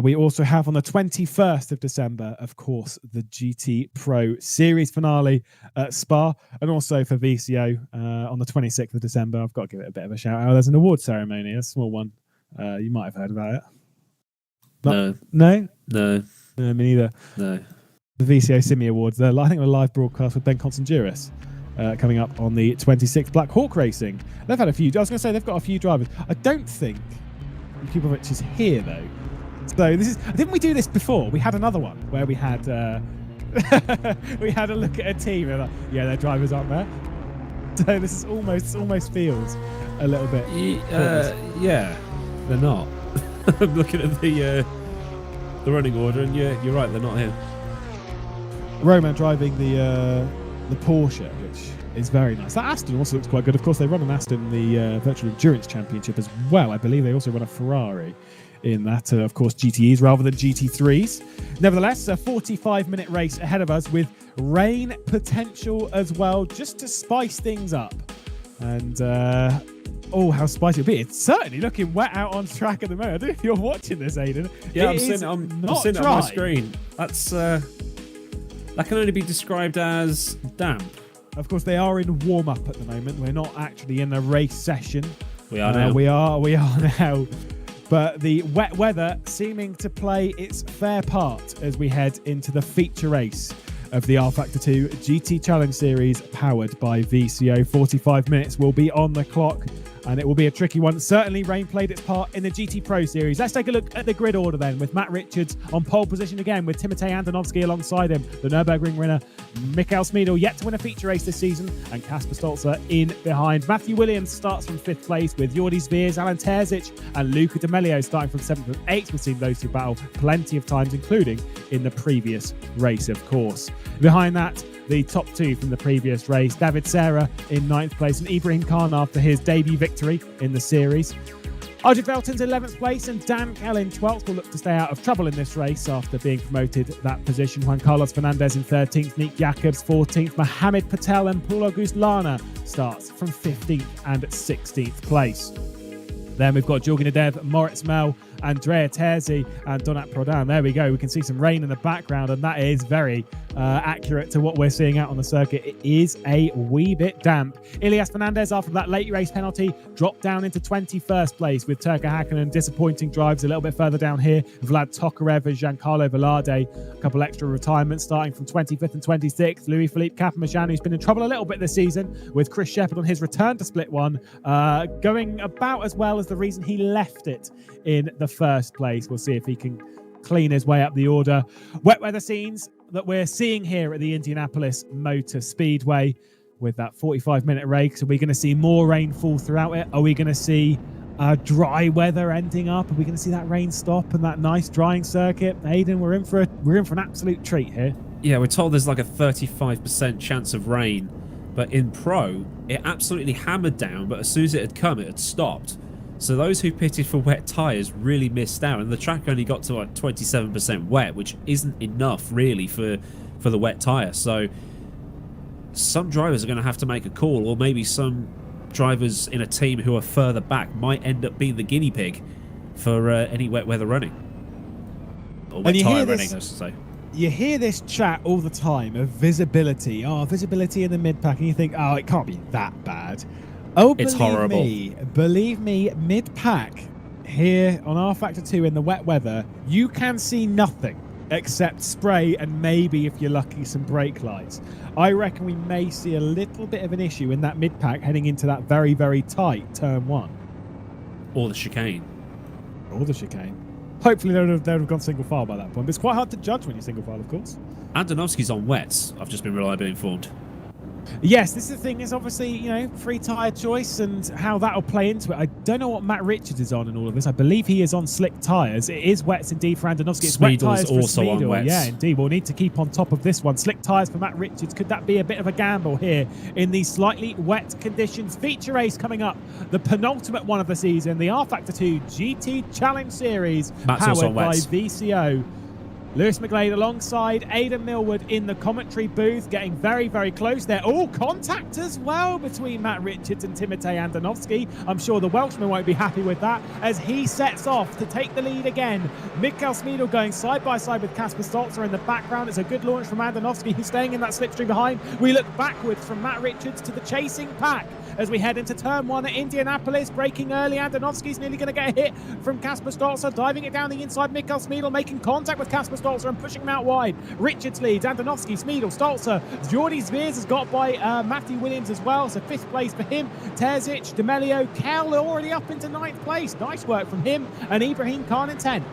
we also have on the 21st of December, of course, the GT Pro Series finale at Spa, and also for VCO on the 26th of December. I've got to give it a bit of a shout out. There's an award ceremony, a small one. You might have heard about it. No. No? No. Me neither. No. The VCO Simi Awards. I think a live broadcast with Ben Constanduris. Coming up on the 26th. Black Hawk Racing. They've had a few. I was going to say they've got a few drivers. I don't think Kubovic is here though. So this is. Didn't we do this before? We had another one where we had we had a look at a team and like, yeah, their drivers aren't there. So this is almost feels a little bit. Yeah, they're not. I'm looking at the running order, and yeah, you're right. They're not here. Roman driving the Porsche, which is very nice. That Aston also looks quite good. Of course, they run an Aston in the Virtual Endurance Championship as well. I believe they also run a Ferrari in that, of course, GTEs rather than GT3s. Nevertheless, a 45-minute race ahead of us with rain potential as well, just to spice things up. And, how spicy it'll be. It's certainly looking wet out on track at the moment. I don't know if you're watching this, Aidan. Yeah, I'm seeing it on my screen. That's... that can only be described as damp. Of course, they are in warm-up at the moment. We're not actually in a race session. We are now. We are now. But the wet weather seeming to play its fair part as we head into the feature race of the rFactor2 GT Challenge Series powered by VCO. 45 minutes will be on the clock, and it will be a tricky one. Certainly, rain played its part in the GT Pro Series. Let's take a look at the grid order then, with Matt Richards on pole position again, with Timotej Andonovski alongside him. The Nürburgring winner, Mikael Schmidle, yet to win a feature race this season, and Kasper Stolzer in behind. Matthew Williams starts from 5th place, with Jordi Zveers, Alan Terzic, and Luca D'Amelio starting from 7th and 8th. We've seen those two battle plenty of times, including in the previous race, of course. Behind that, the top 2 from the previous race, David Serra in 9th place and Ibrahim Khan after his debut victory in the series. Arjen Veltons 11th place and Dan Kell in 12th will look to stay out of trouble in this race after being promoted that position. Juan Carlos Fernandez in 13th, Nick Jacobs 14th, Mohamed Patel and Paul Auguste Lana starts from 15th and 16th place. Then we've got Jorgen Adev, Moritz Mel, Andrea Terzi and Donat Prodan. There we go. We can see some rain in the background, and that is very accurate to what we're seeing out on the circuit. It is a wee bit damp. Ilias Fernandez, after that late race penalty, dropped down into 21st place with Turka Hakkinen. Disappointing drives a little bit further down here. Vlad Tokarev and Giancarlo Velarde. A couple extra retirements starting from 25th and 26th. Louis-Philippe Capamachan, who's been in trouble a little bit this season, with Chris Shepherd on his return to Split 1, going about as well as the reason he left it in the first place. We'll see if he can clean his way up the order. Wet weather scenes that we're seeing here at the Indianapolis Motor Speedway with that 45-minute race. Are we going to see more rainfall throughout it? Are we going to see dry weather ending up? Are we going to see that rain stop and that nice drying circuit? Aidan, we're in for an absolute treat here. Yeah, we're told there's like a 35% chance of rain, but in Pro, it absolutely hammered down, but as soon as it had come, it had stopped. So those who pitted for wet tyres really missed out, and the track only got to like 27% wet, which isn't enough really for the wet tyre. So some drivers are going to have to make a call, or maybe some drivers in a team who are further back might end up being the guinea pig for any wet weather running. Or wet tyre running, I should say. You hear this chat all the time of visibility. Oh, visibility in the mid-pack. And you think, oh, it can't be that bad. Oh, it's horrible. Believe me, mid-pack here on rFactor2 in the wet weather, you can see nothing except spray and maybe, if you're lucky, some brake lights. I reckon we may see a little bit of an issue in that mid-pack heading into that very, very tight turn 1. Or the chicane. Or the chicane. Hopefully they would have gone single file by that point. But it's quite hard to judge when you're single file, of course. Andonovski's on wets, I've just been reliably informed. Yes, this is the thing. Is obviously, you know, free tyre choice and how that'll play into it. I don't know what Matt Richards is on in all of this. I believe he is on slick tyres. It is wets indeed for Andonovski. It's wet tyres for also Schmidle. On wets. Yeah, indeed. We'll need to keep on top of this one. Slick tyres for Matt Richards. Could that be a bit of a gamble here in these slightly wet conditions? Feature race coming up, the penultimate one of the season, the rFactor2 GT Challenge Series, powered by VCO. Lewis McGlade alongside Aidan Millward in the commentary booth, getting very, very close. They're all contact as well between Matt Richards and Timotej Andonovski. I'm sure the Welshman won't be happy with that as he sets off to take the lead again. Mikael Schmidle going side by side with Kasper Stolzer in the background. It's a good launch from Andonovski, who's staying in that slipstream behind. We look backwards from Matt Richards to the chasing pack as we head into turn 1 at Indianapolis. Braking early, Andonovski's nearly going to get a hit from Kasper Stolzer, diving it down the inside. Mikael Schmidle making contact with Kasper Stolzer and pushing him out wide. Richards leads, Andonovski, Schmidle, Stolzer. Jordi Zveers has got by Matthew Williams as well, so 5th place for him. Terzic, D'Amelio, Kel already up into 9th place. Nice work from him, and Ibrahim Khan in 10th.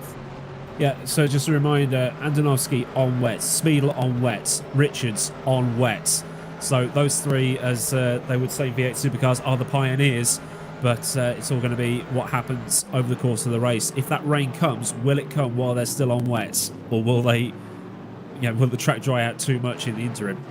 Yeah, so just a reminder, Andonovski on wets, Schmidle on wets, Richards on wets. So those three, as they would say, V8 supercars are the pioneers, but it's all going to be what happens over the course of the race. If that rain comes, will it come while they're still on wets, or will they, will the track dry out too much in the interim?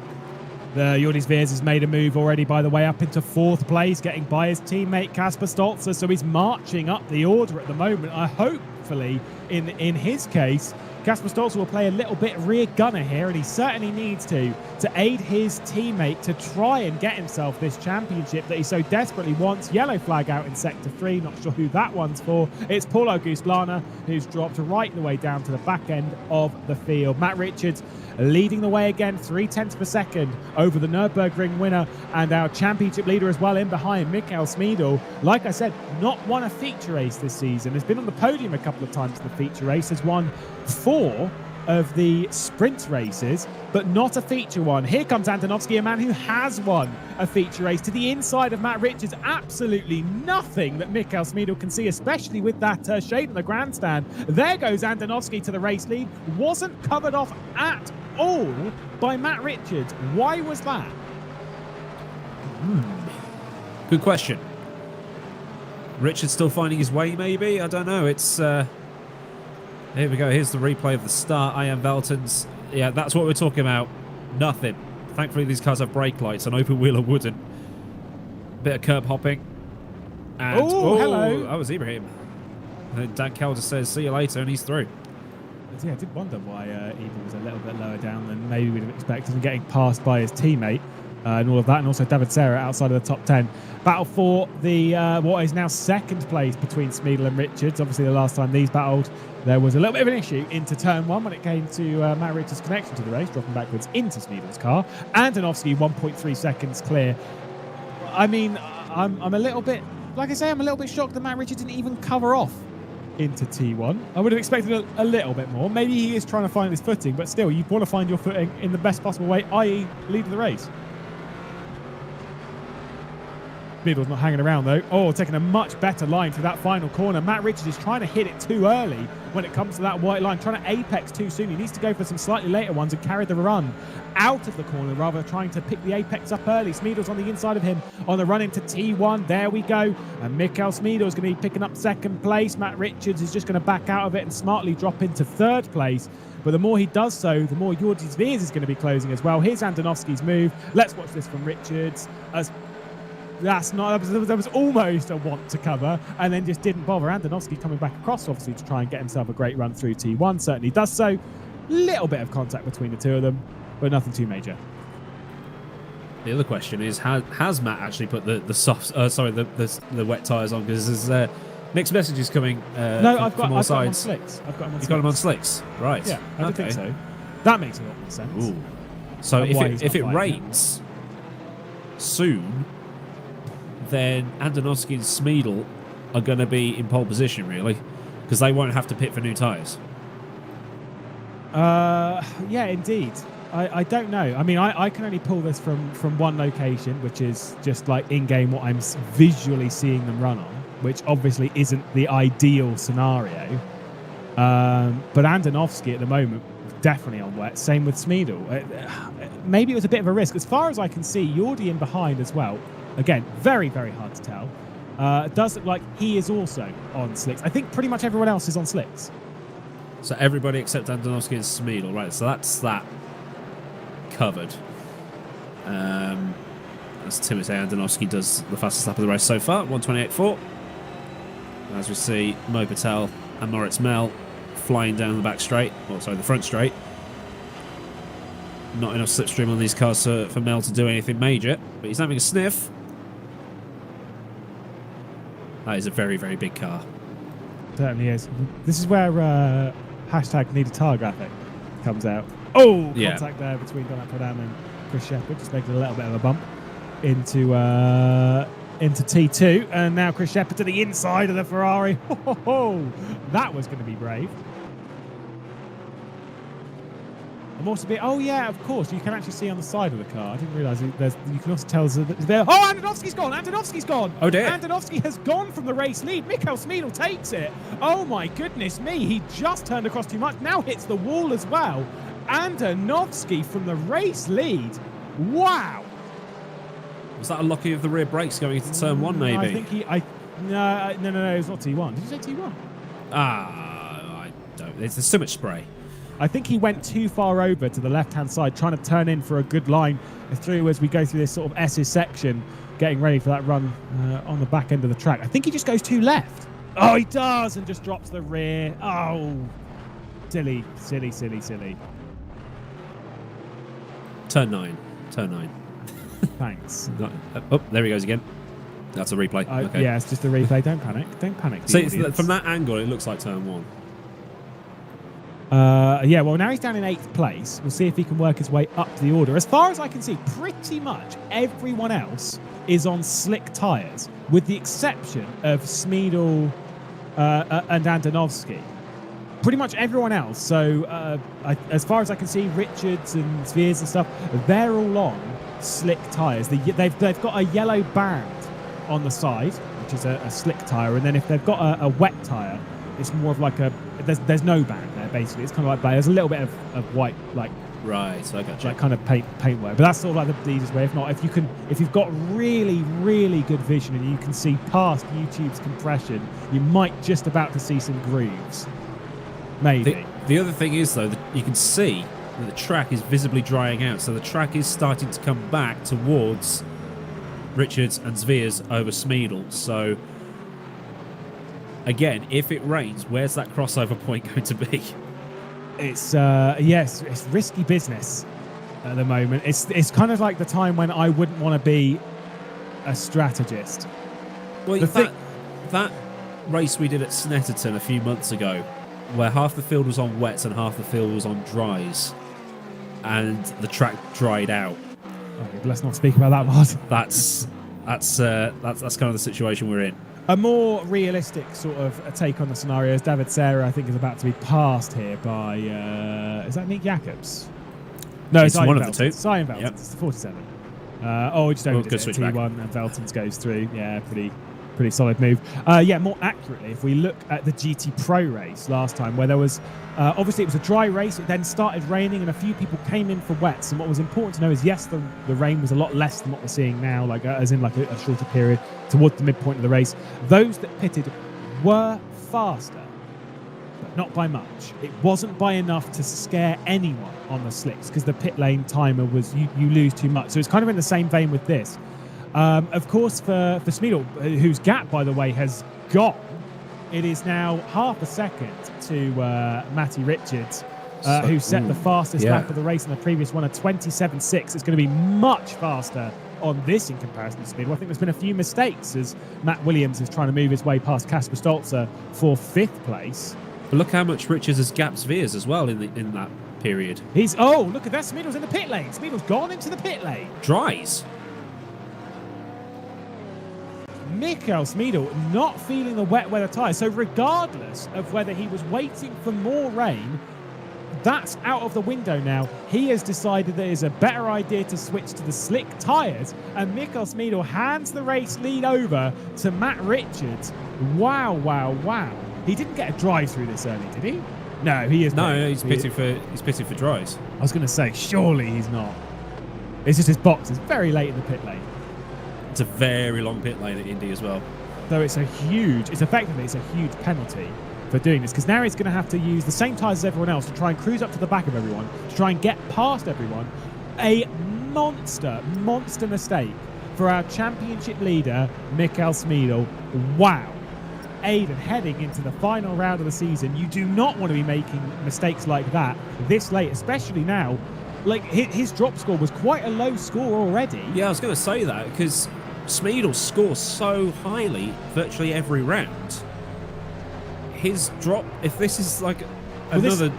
Jordi Zveers has made a move already, by the way, up into 4th place, getting by his teammate Kasper Stolzer, so he's marching up the order at the moment. Hopefully, in his case, Kasper Stolzer will play a little bit rear gunner here, and he certainly needs to aid his teammate to try and get himself this championship that he so desperately wants. Yellow flag out in Sector 3, not sure who that one's for. It's Paul Auguste-Lana, who's dropped right the way down to the back end of the field. Matt Richards leading the way again, 0.3 per second over the Nürburgring winner and our championship leader as well in behind, Mikael Schmidle. Like I said, not won a feature race this season. Has been on the podium a couple of times in the feature race, has won 4 of the sprint races, but not a feature one. Here comes Andonovski, a man who has won a feature race, to the inside of Matt Richards. Absolutely nothing that Mikael Schmidle can see, especially with that shade in the grandstand. There goes Andonovski to the race lead. Wasn't covered off at all by Matt Richards. Why was that? Good question. Richards still finding his way, maybe? I don't know. It's... Here we go. Here's the replay of the start. Ian Velton's. Yeah, that's what we're talking about. Nothing. Thankfully, these cars have brake lights. An open wheeler wouldn't. Bit of curb hopping. And, hello. That was Ibrahim. And Dan Kelder says, see you later, and he's through. Yeah, I did wonder why Ibrahim was a little bit lower down than maybe we'd have expected, and getting passed by his teammate and all of that, and also David Serra outside of the top 10. Battle for the what is now 2nd place between Schmidle and Richards. Obviously, the last time these battled, there was a little bit of an issue into turn 1 when it came to Matt Richards' connection to the race, dropping backwards into Schmidle's car. Andonovski 1.3 seconds clear. I mean, I'm a little bit, like I say, I'm a little bit shocked that Matt Richards didn't even cover off into T1. I would have expected a little bit more. Maybe he is trying to find his footing, but still, you want to find your footing in the best possible way, i.e. lead the race. Schmidle's not hanging around though. Oh, taking a much better line through that final corner. Matt Richards is trying to hit it too early when it comes to that white line, trying to apex too soon. He needs to go for some slightly later ones and carry the run out of the corner rather than trying to pick the apex up early. Schmidle's on the inside of him on the run into T1. There we go. And Mikael Schmidle is going to be picking up 2nd place. Matt Richards is just going to back out of it and smartly drop into 3rd place. But the more he does so, the more Jordi Zveers is going to be closing as well. Here's Andonovski's move. Let's watch this from Richards. That was almost a want to cover, and then just didn't bother. Andonovski coming back across, obviously, to try and get himself a great run through T1. Certainly does so. Little bit of contact between the two of them, but nothing too major. the other question is, has Matt actually put the wet tyres on? Because there's mixed messages coming I've got from all him on sides. slicks. I've got him on You've got him on slicks, right? Yeah, I don't think so. That makes a lot more sense. Ooh. So if it like rains soon, then Andonovski and Schmidle are going to be in pole position, really, because they won't have to pit for new tyres. Yeah, indeed. I don't know. I mean, I can only pull this from one location, which is just like in-game what I'm visually seeing them run on, which obviously isn't the ideal scenario. But Andonovski at the moment, definitely on wet. Same with Schmidle. Maybe it was a bit of a risk. As far as I can see, Jordi in behind as well. Again, very, very hard to tell. It does look like he is also on slicks. I think pretty much everyone else is on slicks. So everybody except Andonovski and Schmidle, right? So that's that covered. As Timothy Andonovski does the fastest lap of the race so far, 1:28.4. As we see Mo Patel and Moritz Mel flying down the back straight, the front straight. Not enough slipstream on these cars for Mel to do anything major, but he's having a sniff. That is a very, very big car. Certainly is. This is where hashtag need a tar graphic comes out. Oh, yeah. Contact there between Donat Pradam and Chris Shepherd, just making a little bit of a bump into T2, and now Chris Shepherd to the inside of the Ferrari. That was going to be brave. I'm also oh yeah, of course, you can actually see on the side of the car. I didn't realise you can also tell there. Oh, Andonovski's gone! Andonovski's gone! Oh dear! Andonovski has gone from the race lead. Mikhail Schmidle takes it. Oh my goodness me! He just turned across too much. Now hits the wall as well. Andonovski from the race lead. Wow! Was that a lucky of the rear brakes going into turn one? Maybe. I think no. It's not T1. Did you say T1? I don't. There's so much spray. I think he went too far over to the left-hand side, trying to turn in for a good line through as we go through this sort of S's section, getting ready for that run on the back end of the track. I think he just goes too left. Oh, he does, and just drops the rear. Oh, silly. Turn 9. Thanks. Oh, there he goes again. That's a replay. Okay. Yeah, it's just a replay. Don't panic. See, from that angle, it looks like turn 1. Yeah, well, now he's down in 8th place. We'll see if he can work his way up the order. As far as I can see, pretty much everyone else is on slick tyres, with the exception of Schmidle and Andonovski. Pretty much everyone else. So, as far as I can see, Richards and Sveers and stuff, they're all on slick tyres. They've got a yellow band on the side, which is a slick tyre, and then if they've got a wet tyre, it's more of like there's no band there, basically. It's kind of like there's a little bit of white, like right. So I got you. Like kind of paintwork, but that's sort of like the easiest way. If not, if you've got really, really good vision and you can see past YouTube's compression, you might just about to see some grooves. Maybe. The other thing is though that you can see that the track is visibly drying out, so the track is starting to come back towards Richards and Sveers over Schmidle. So again, if it rains, where's that crossover point going to be? It's yes, it's risky business at the moment. It's kind of like the time when I wouldn't want to be a strategist. Well, that race we did at Snetterton a few months ago, where half the field was on wets and half the field was on dries, and the track dried out. Okay, but let's not speak about that, Martin. That's kind of the situation we're in. A more realistic sort of a take on the scenario is David Serra, I think, is about to be passed here by... is that Nick Jacobs? No, it's one of the two. Sion Veltons, Yep. It's the 47. Just over good switch back. T1 and Veltons goes through. Yeah, pretty solid move. More accurately, if we look at the GT Pro race last time, where there was... obviously, it was a dry race. It then started raining, and a few people came in for wets. And what was important to know is, yes, the rain was a lot less than what we're seeing now, like as in like a shorter period towards the midpoint of the race. Those that pitted were faster, but not by much. It wasn't by enough to scare anyone on the slicks, because the pit lane timer was you lose too much. So it's kind of in the same vein with this. Of course, for Schmidle, whose gap, by the way, has gone, it is now half a second to Matty Richards. who set the fastest lap of the race in the previous one, a 27.6. It's going to be much faster on this in comparison to Speedway. I think there's been a few mistakes as Matt Williams is trying to move his way past Kasper Stolzer for 5th place. But look how much Richards has gapped Sveers as well in that period. Look at that. Schmidle's in the pit lane. Schmidle's gone into the pit lane. Dries. Mikael Schmidle not feeling the wet weather tyres. So regardless of whether he was waiting for more rain, that's out of the window now. He has decided that it's a better idea to switch to the slick tyres, and Mikael Schmidle hands the race lead over to Matt Richards. Wow, wow, wow. He didn't get a drive through this early, did he? No, he is not. No, he's pitting for Dries. I was going to say, surely he's not. It's just his box is very late in the pit lane. It's a very long pit lane at Indy as well. So it's effectively a huge penalty for doing this, because now he's going to have to use the same tyres as everyone else to try and cruise up to the back of everyone, to try and get past everyone. A monster mistake for our championship leader, Mikael Schmidle. Wow. Aiden, heading into the final round of the season, you do not want to be making mistakes like that this late, especially now. Like, his drop score was quite a low score already. Yeah, I was going to say that, because Schmidle scores so highly virtually every round. His drop, if this is like another...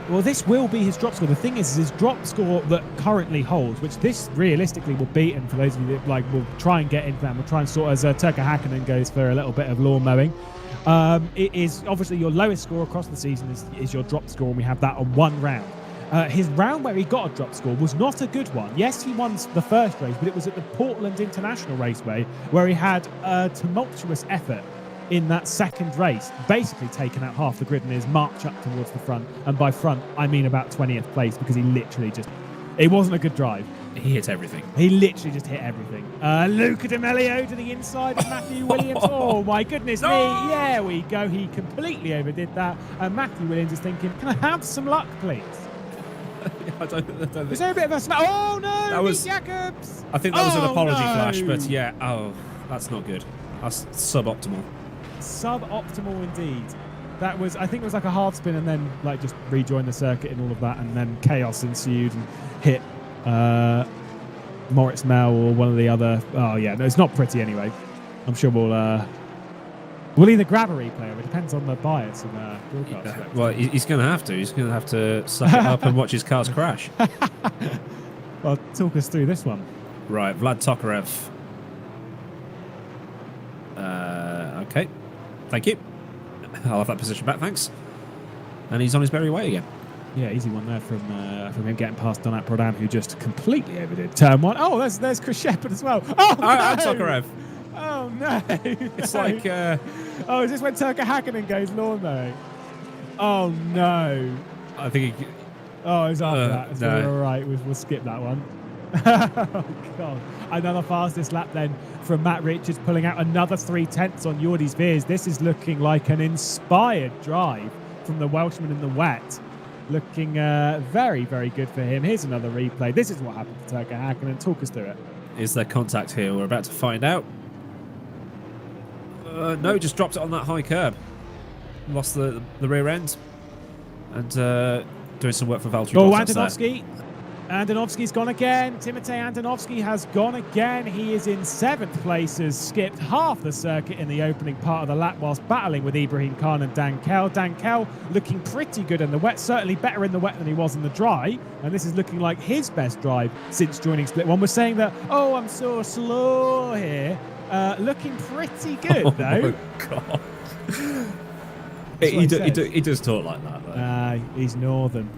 Well, this will be his drop score. The thing is his drop score that currently holds, which this realistically will beat him for those of you that will try and get into that. We'll try and sort as Turka Hakkinen goes for a little bit of lawn mowing. It is obviously your lowest score across the season is your drop score, and we have that on one round. His round where he got a drop score was not a good one. Yes, he won the first race, but it was at the Portland International Raceway where he had a tumultuous effort in that second race, basically taken out half the grid in his march up towards the front. And by front, I mean about 20th place, because he literally it wasn't a good drive. He hit everything. He literally just hit everything. Luca Di Melio to the inside of Matthew Williams. Oh, my goodness me. There we go. He completely overdid that. And Matthew Williams is thinking, can I have some luck, please? I don't think... Was there a bit of a smash? Oh, no, that was Jacobs. I think that was an apology flash, but yeah, that's not good. That's suboptimal. Suboptimal indeed. That was, I think it was like a half spin and then like just rejoin the circuit and all of that, and then chaos ensued and hit Moritz Mel or one of the other. Oh yeah, no, it's not pretty anyway. I'm sure we'll either grab a replay, or it depends on the bias and broadcast. Well, he's going to have to. He's going to have to suck it up and watch his cars crash. Well, talk us through this one. Right, Vlad Tokarev. Okay. Thank you. I'll have that position back, thanks. And he's on his merry way again. Yeah, easy one there from him getting past Donat Prodan, who just completely overdid turn one. Oh, there's Chris Shepherd as well. Oh, no! And Tokarev. Oh, no. It's like... Oh, is this when Turka Hakkinen goes lawn, though? Oh, no. I think he... Oh, it's after that. It's all right. We'll skip that one. Oh, God. Another fastest lap then from Matt Richards, pulling out another 3/10 on Jordi Sveers. This is looking like an inspired drive from the Welshman in the wet. Looking very, very good for him. Here's another replay. This is what happened to Turka Hakkinen. Talk us through it. Is there contact here? We're about to find out. No, just dropped it on that high curb. Lost the rear end. And doing some work for Valtteri. Oh, Antonovski. Andonovski's gone again. Timotej Andonovski has gone again. He is in 7th place, has skipped half the circuit in the opening part of the lap whilst battling with Ibrahim Khan and Dan Kell. Dan Kell looking pretty good in the wet, certainly better in the wet than he was in the dry. And this is looking like his best drive since joining Split One. We're saying that, oh, I'm so slow here. Looking pretty good, though. Oh, God. He does talk like that, though. He's northern.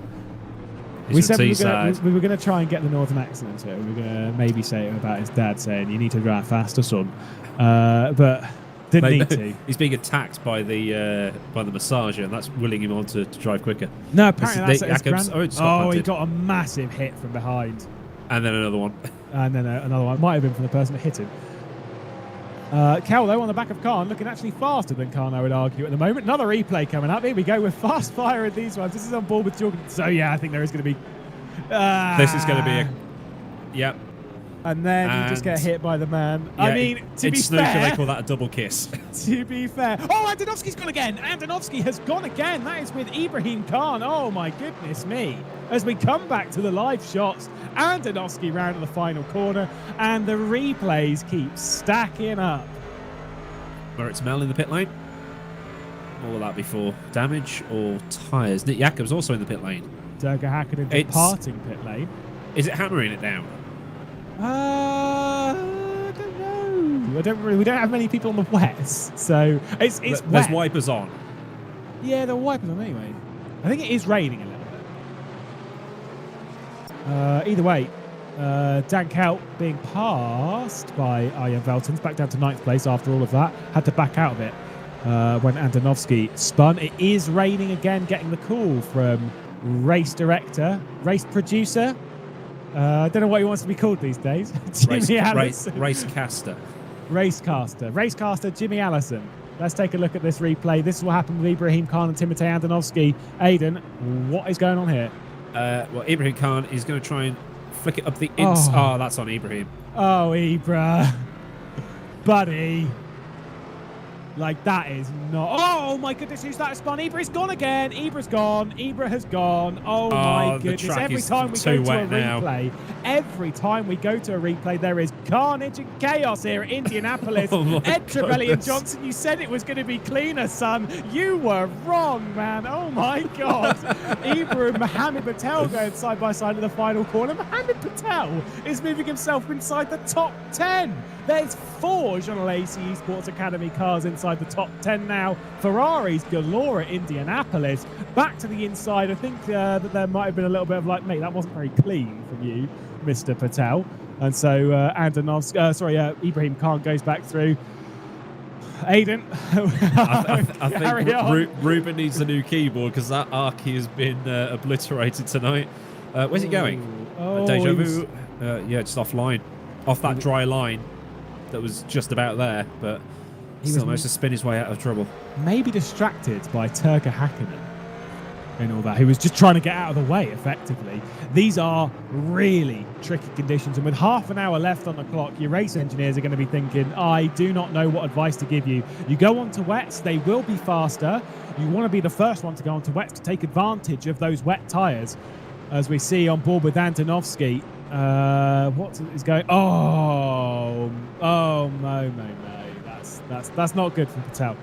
We said we were going to try and get the northern accent into it. We were going to maybe say it about his dad saying, you need to drive faster, son. But didn't need to. He's being attacked by the massager, and that's willing him on to drive quicker. No, apparently that's he got a massive hit from behind. And then another one. And then another one. Might have been from the person that hit him. Kel, though, on the back of Khan, looking actually faster than Khan, I would argue, at the moment. Another replay coming up. Here we go. We're fast fire in these ones. This is on board with Jorgen. So, yeah, I think there is going to be... This is going to be a... Yep. And then you just get hit by the man. Yeah, I mean, to be snooker, fair, they call that a double kiss. To be fair. Oh, Andonovski's gone again. Andonovski has gone again. That is with Ibrahim Khan. Oh, my goodness me. As we come back to the live shots, Andonovski round to the final corner, and the replays keep stacking up. Moritz Mel in the pit lane. What will that be for? Damage or tyres? Nick Jakob's also in the pit lane. Durga Hakkinen departing pit lane. Is it hammering it down? I don't know. We don't have many people on the wets, so it's There's wet. wipers on. Yeah, the wipers on anyway. I think it is raining a little bit. Either way, Dan Kelt being passed by Arjen Veltens back down to 9th place after all of that. Had to back out of it when Andonovski spun. It is raining again, getting the call from race director, race producer. I don't know what he wants to be called these days. Jimmy Allison. Racecaster. Racecaster Jimmy Allison. Let's take a look at this replay. This is what happened with Ibrahim Khan and Timotei Andonovski. Aidan, what is going on here? Well, Ibrahim Khan is going to try and flick it up the inside. Oh, that's on Ibrahim. Oh, Ibra. Buddy. Like, that is not... Oh, my goodness, who's that spun? Ibra's gone again. Ibra's gone. Ibra has gone. Oh, my goodness. Every time we go to a replay, there is carnage and chaos here at Indianapolis. Ed Trevelyan and Johnson, you said it was going to be cleaner, son. You were wrong, man. Oh, my God. Ibra and Mohammed Patel going side by side in the final corner. Mohammed Patel is moving himself inside the top 10. There's 4 Jean Lacy Esports Academy cars inside the top 10 now. Ferraris galore at Indianapolis. Back to the inside. I think that there might have been a little bit of like, mate, that wasn't very clean from you, Mr. Patel. And so Ibrahim Khan goes back through. Aidan, I think Ruben needs a new keyboard because that Arky has been obliterated tonight. Where's he going? Deja vu. Yeah, just offline. Off that dry line that was just about there, but he still managed to spin his way out of trouble. Maybe distracted by Durga Hakkinen and all that. He was just trying to get out of the way, effectively. These are really tricky conditions, and with half an hour left on the clock, your race engineers are going to be thinking, I do not know what advice to give you. You go onto wets, they will be faster. You want to be the first one to go onto wets to take advantage of those wet tyres. As we see on board with Andonovski, what is going? Oh, no. That's not good from Patel.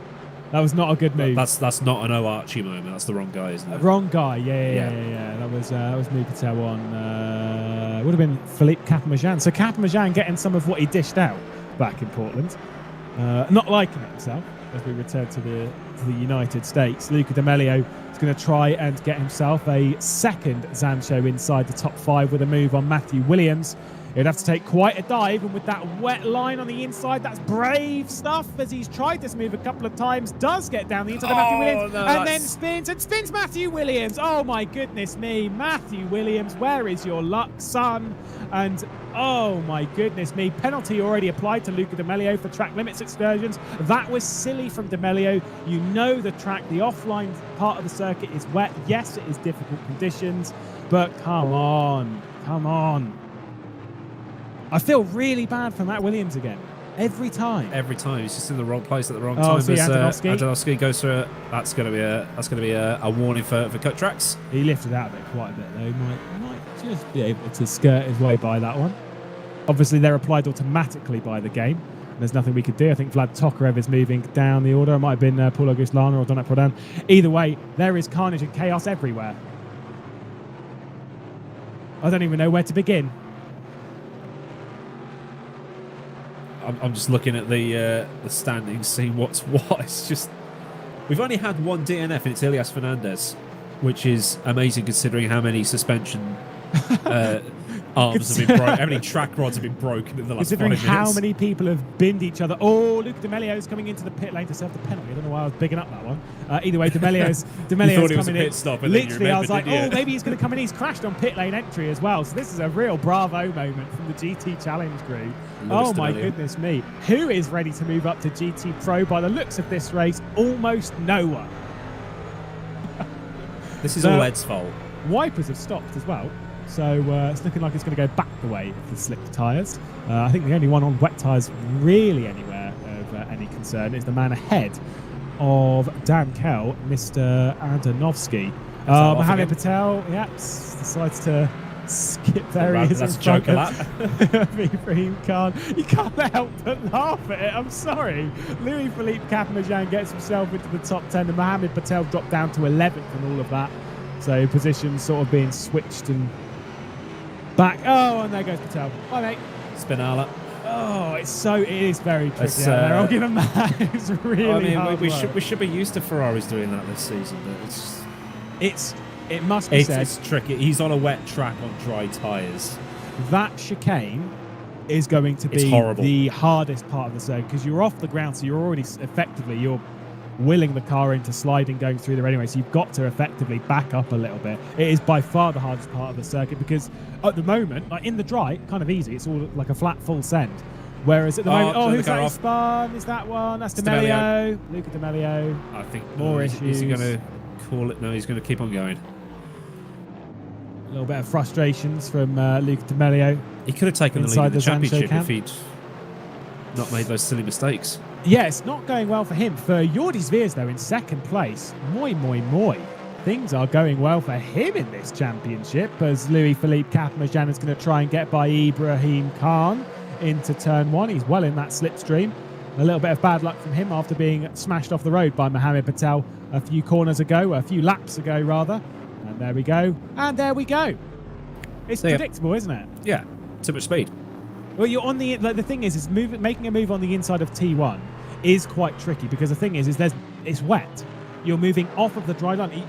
That was not a good move. That's not an Archie moment. That's the wrong guy, isn't it? Wrong guy. Yeah. That was me Patel on. Would have been Philippe Capamajan. So Capamajan getting some of what he dished out back in Portland. Not liking it himself as we return to the United States. Luca D'Amelio is going to try and get himself a second Zancho inside the top 5 with a move on Matthew Williams. He'd have to take quite a dive, and with that wet line on the inside, that's brave stuff as he's tried this move a couple of times. Does get down the inside of Matthew Williams, then spins Matthew Williams. Oh my goodness me, Matthew Williams, where is your luck, son? And oh my goodness me, penalty already applied to Luca D'Amelio for track limits excursions. That was silly from D'Amelio. You know the track, the offline part of the circuit is wet. Yes, it is difficult conditions, but come on. I feel really bad for Matt Williams again. Every time. He's just in the wrong place at the wrong time. See, Andonovski goes for it. That's going to be a warning for cut tracks. He lifted out of it quite a bit though. Might just be able to skirt his way by that one. Obviously, they're applied automatically by the game. There's nothing we could do. I think Vlad Tokarev is moving down the order. It might have been Paulo Guslana or Donat Prodan. Either way, there is carnage and chaos everywhere. I don't even know where to begin. I'm just looking at the standings, seeing what's what. It's just we've only had one DNF, and it's Elias Fernandez, which is amazing considering how many suspension arms have been broken, how many track rods have been broken in the last 5 minutes. Considering how many people have binned each other. Oh, Luca D'Amelio is coming into the pit lane to serve the penalty. I don't know why I was bigging up that one. Either way, D'Amelio's coming in. Stop, literally, I was like, maybe he's going to come in. He's crashed on pit lane entry as well. So this is a real bravo moment from the GT Challenge crew. Oh my goodness me. Who is ready to move up to GT Pro? By the looks of this race, almost no one. This is all Ed's fault. Wipers have stopped as well. So it's looking like it's going to go back the way of the slick tyres. I think the only one on wet tyres really anywhere of any concern is the man ahead of Dan Kell, Mr. Andonovsky. Mohammed Patel, decides to skip there. That's a joke a lot. Ibrahim Khan. You can't help but laugh at it. I'm sorry. Louis-Philippe Capamajan gets himself into the top 10 and Mohammed Patel dropped down to 11th and all of that. So positions sort of being switched and back. Oh, and there goes Patel. Bye, mate. Spinala. Oh, it is very tricky. I'll give him that. It's really hard work. We should be used to Ferraris doing that this season, but it must be said. It's tricky. He's on a wet track on dry tyres. That chicane is going to be the hardest part of the circuit because you're off the ground, so you're already you're willing the car into sliding going through there anyway, so you've got to effectively back up a little bit. It is by far the hardest part of the circuit because at the moment, like in the dry, kind of easy. It's all like a flat full send. Whereas at the moment, who's that? Spun? Is that one? That's D'Amelio. Luca D'Amelio. I think more issues. Is he going to call it? No, he's going to keep on going. A little bit of frustrations from Luca D'Amelio. He could have taken the lead in the championship if he'd not made those silly mistakes. Yeah, it's not going well for him. For Jordi Zveers, though, in second place, moi. Things are going well for him in this championship as Louis-Philippe Capamajan is going to try and get by Ibrahim Khan into turn 1. He's well in that slipstream. A little bit of bad luck from him after being smashed off the road by Mohammed Patel a few laps ago, rather. And there we go. And there we go. It's predictable, isn't it? Yeah, too much speed. Well, you're on the thing is making a move on the inside of T1 is quite tricky because the thing is it's wet. You're moving off of the dry line.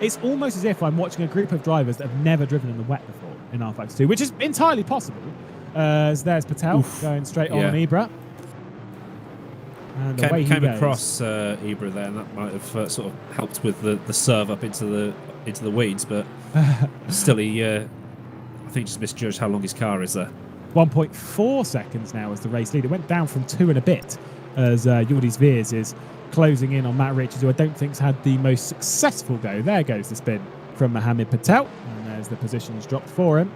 It's almost as if I'm watching a group of drivers that have never driven in the wet before in rFactor2, which is entirely possible. As there's Patel going straight on Ibra. And away he came goes. Across Ibra there, and that might have sort of helped with the serve up into the weeds, but still I think just misjudged how long his car is there. 1.4 seconds now as the race lead. It went down from 2 and a bit as Jordi Zveers is closing in on Matt Richards, who I don't think's had the most successful go. There goes the spin from Mohammed Patel, and there's the positions dropped for him.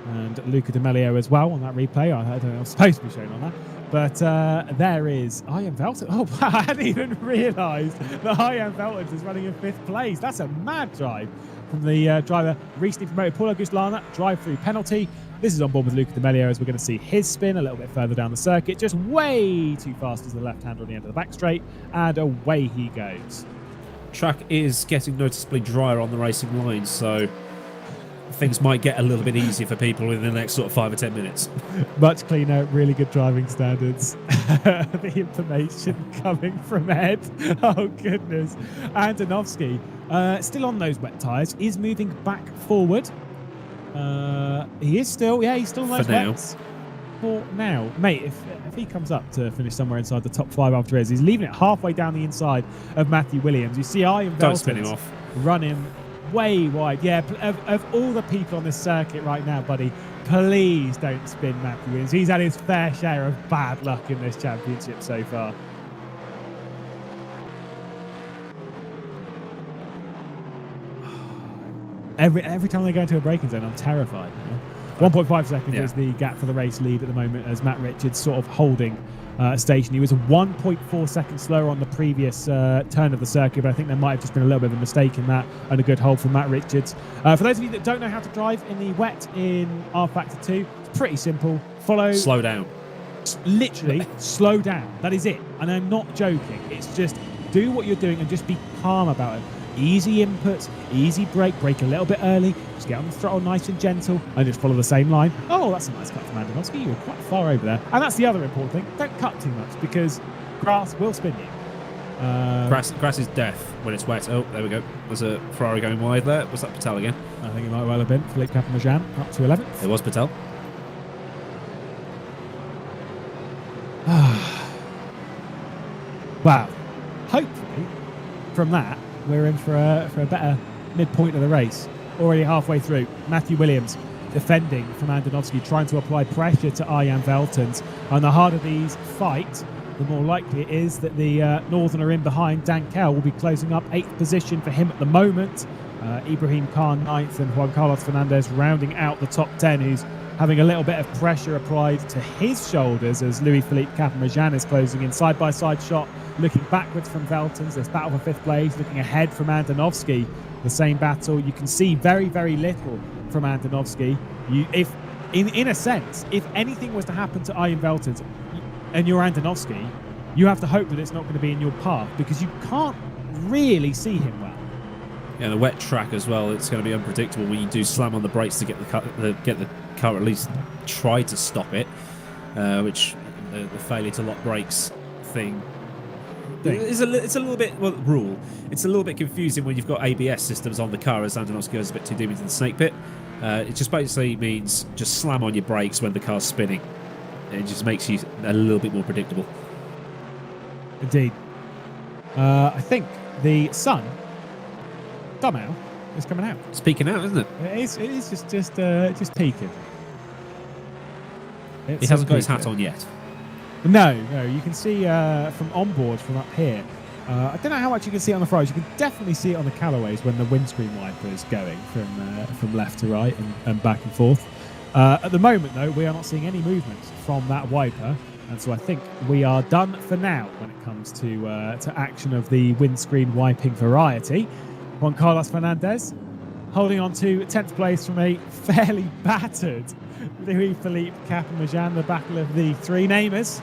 And Luca D'Amelio as well on that replay. I don't know, it's supposed to be shown on that. But there is Ian Velton. Oh, I hadn't even realised that Ian Velton is running in 5th place. That's a mad drive from the driver recently promoted Paulo Guslana. Drive-through penalty. This is on board with Luca D'Amelio as we're going to see his spin a little bit further down the circuit. Just way too fast as the left-hander on the end of the back straight. And away he goes. Track is getting noticeably drier on the racing line, so things might get a little bit easier for people in the next sort of 5 or 10 minutes. Much cleaner, really good driving standards. The information coming from Ed. Oh, goodness. Andonovsky, still on those wet tyres, is moving back forward. He's still on those wets. For now. Mate, if he comes up to finish somewhere inside the top 5 after his, he's leaving it halfway down the inside of Matthew Williams. You see Ian Velton run him way wide. Yeah, of all the people on this circuit right now, buddy, please don't spin Matthew Williams. He's had his fair share of bad luck in this championship so far. Every time they go into a braking zone, I'm terrified. 1.5 seconds is the gap for the race lead at the moment as Matt Richards sort of holding station. He was 1.4 seconds slower on the previous turn of the circuit, but I think there might have just been a little bit of a mistake in that and a good hold from Matt Richards. For those of you that don't know how to drive in the wet in rFactor2, it's pretty simple. Slow down. Literally, slow down. That is it. And I'm not joking. It's just do what you're doing and just be calm about it. Easy inputs, easy brake a little bit early, just get on the throttle nice and gentle, and just follow the same line. Oh, that's a nice cut from Andonovsky. You were quite far over there. And that's the other important thing. Don't cut too much because grass will spin you. Grass is death when it's wet. Oh, there we go. There's a Ferrari going wide there. Was that Patel again? I think it might well have been. Philippe Capamajan up to 11th. It was Patel. Wow. Hopefully, from that, we're in for a better midpoint of the race. Already halfway through. Matthew Williams defending from Andonovsky, trying to apply pressure to Ian Velton. And the harder these fight, the more likely it is that the Northerner in behind, Dan Kell, will be closing up 8th position for him at the moment. Ibrahim Khan 9th and Juan Carlos Fernandez rounding out the top 10, who's having a little bit of pressure applied to his shoulders as Louis-Philippe Capamajan is closing in. Side-by-side shot, looking backwards from Veltons. This battle for 5th place, looking ahead from Andonovski. The same battle. You can see very, very little from Andonovski. If, in a sense, if anything was to happen to Ian Veltons and you're Andonovski, you have to hope that it's not going to be in your path because you can't really see him well. Yeah, the wet track as well. It's going to be unpredictable when you do slam on the brakes to get the car at least try to stop it, which the failure to lock brakes thing. It's a little bit rule. It's a little bit confusing when you've got ABS systems on the car as Andonovski goes a bit too deep into the snake pit. It just basically means just slam on your brakes when the car's spinning. It just makes you a little bit more predictable. Indeed. I think the sun somehow is coming out. It's peeking out, isn't it? It is just peeking. He hasn't got his hat on yet. No, you can see from onboard from up here. I don't know how much you can see on the fronts. You can definitely see it on the Callaways when the windscreen wiper is going from left to right and back and forth. At the moment, though, we are not seeing any movement from that wiper, and so I think we are done for now when it comes to action of the windscreen wiping variety. Juan Carlos Fernandez holding on to 10th place from a fairly battered Louis-Philippe Capamajan, the battle of the three namers.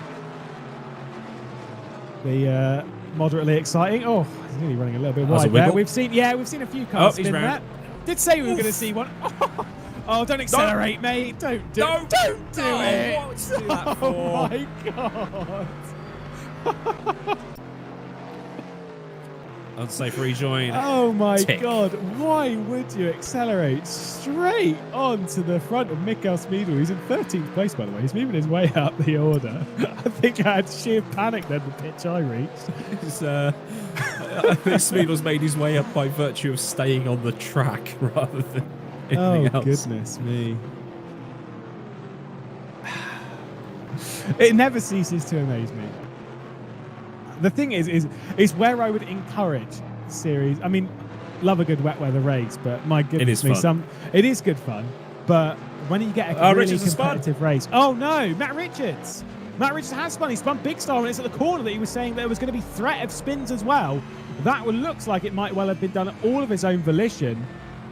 The moderately exciting. Oh, he's nearly running a little bit wide there. We've seen a few cars spin that. Did say we were going to see one. Oh, don't accelerate, mate. Don't do it. What would you do that for? Oh my god. Unsafe rejoin. Oh my god. Why would you accelerate straight onto the front of Mikhail Schmidle, who's in 13th place, by the way? He's moving his way up the order. I think I had sheer panic then, the pitch I reached. I think Schmidle's made his way up by virtue of staying on the track rather than anything else. Goodness me. It never ceases to amaze me. The thing is where I would encourage series. I mean, love a good wet weather race, but my goodness me, it is good fun. But when you get a really competitive race, oh no, Matt Richards has spun. He spun big style, and it's at the corner that he was saying there was going to be threat of spins as well. That looks like it might well have been done all of his own volition.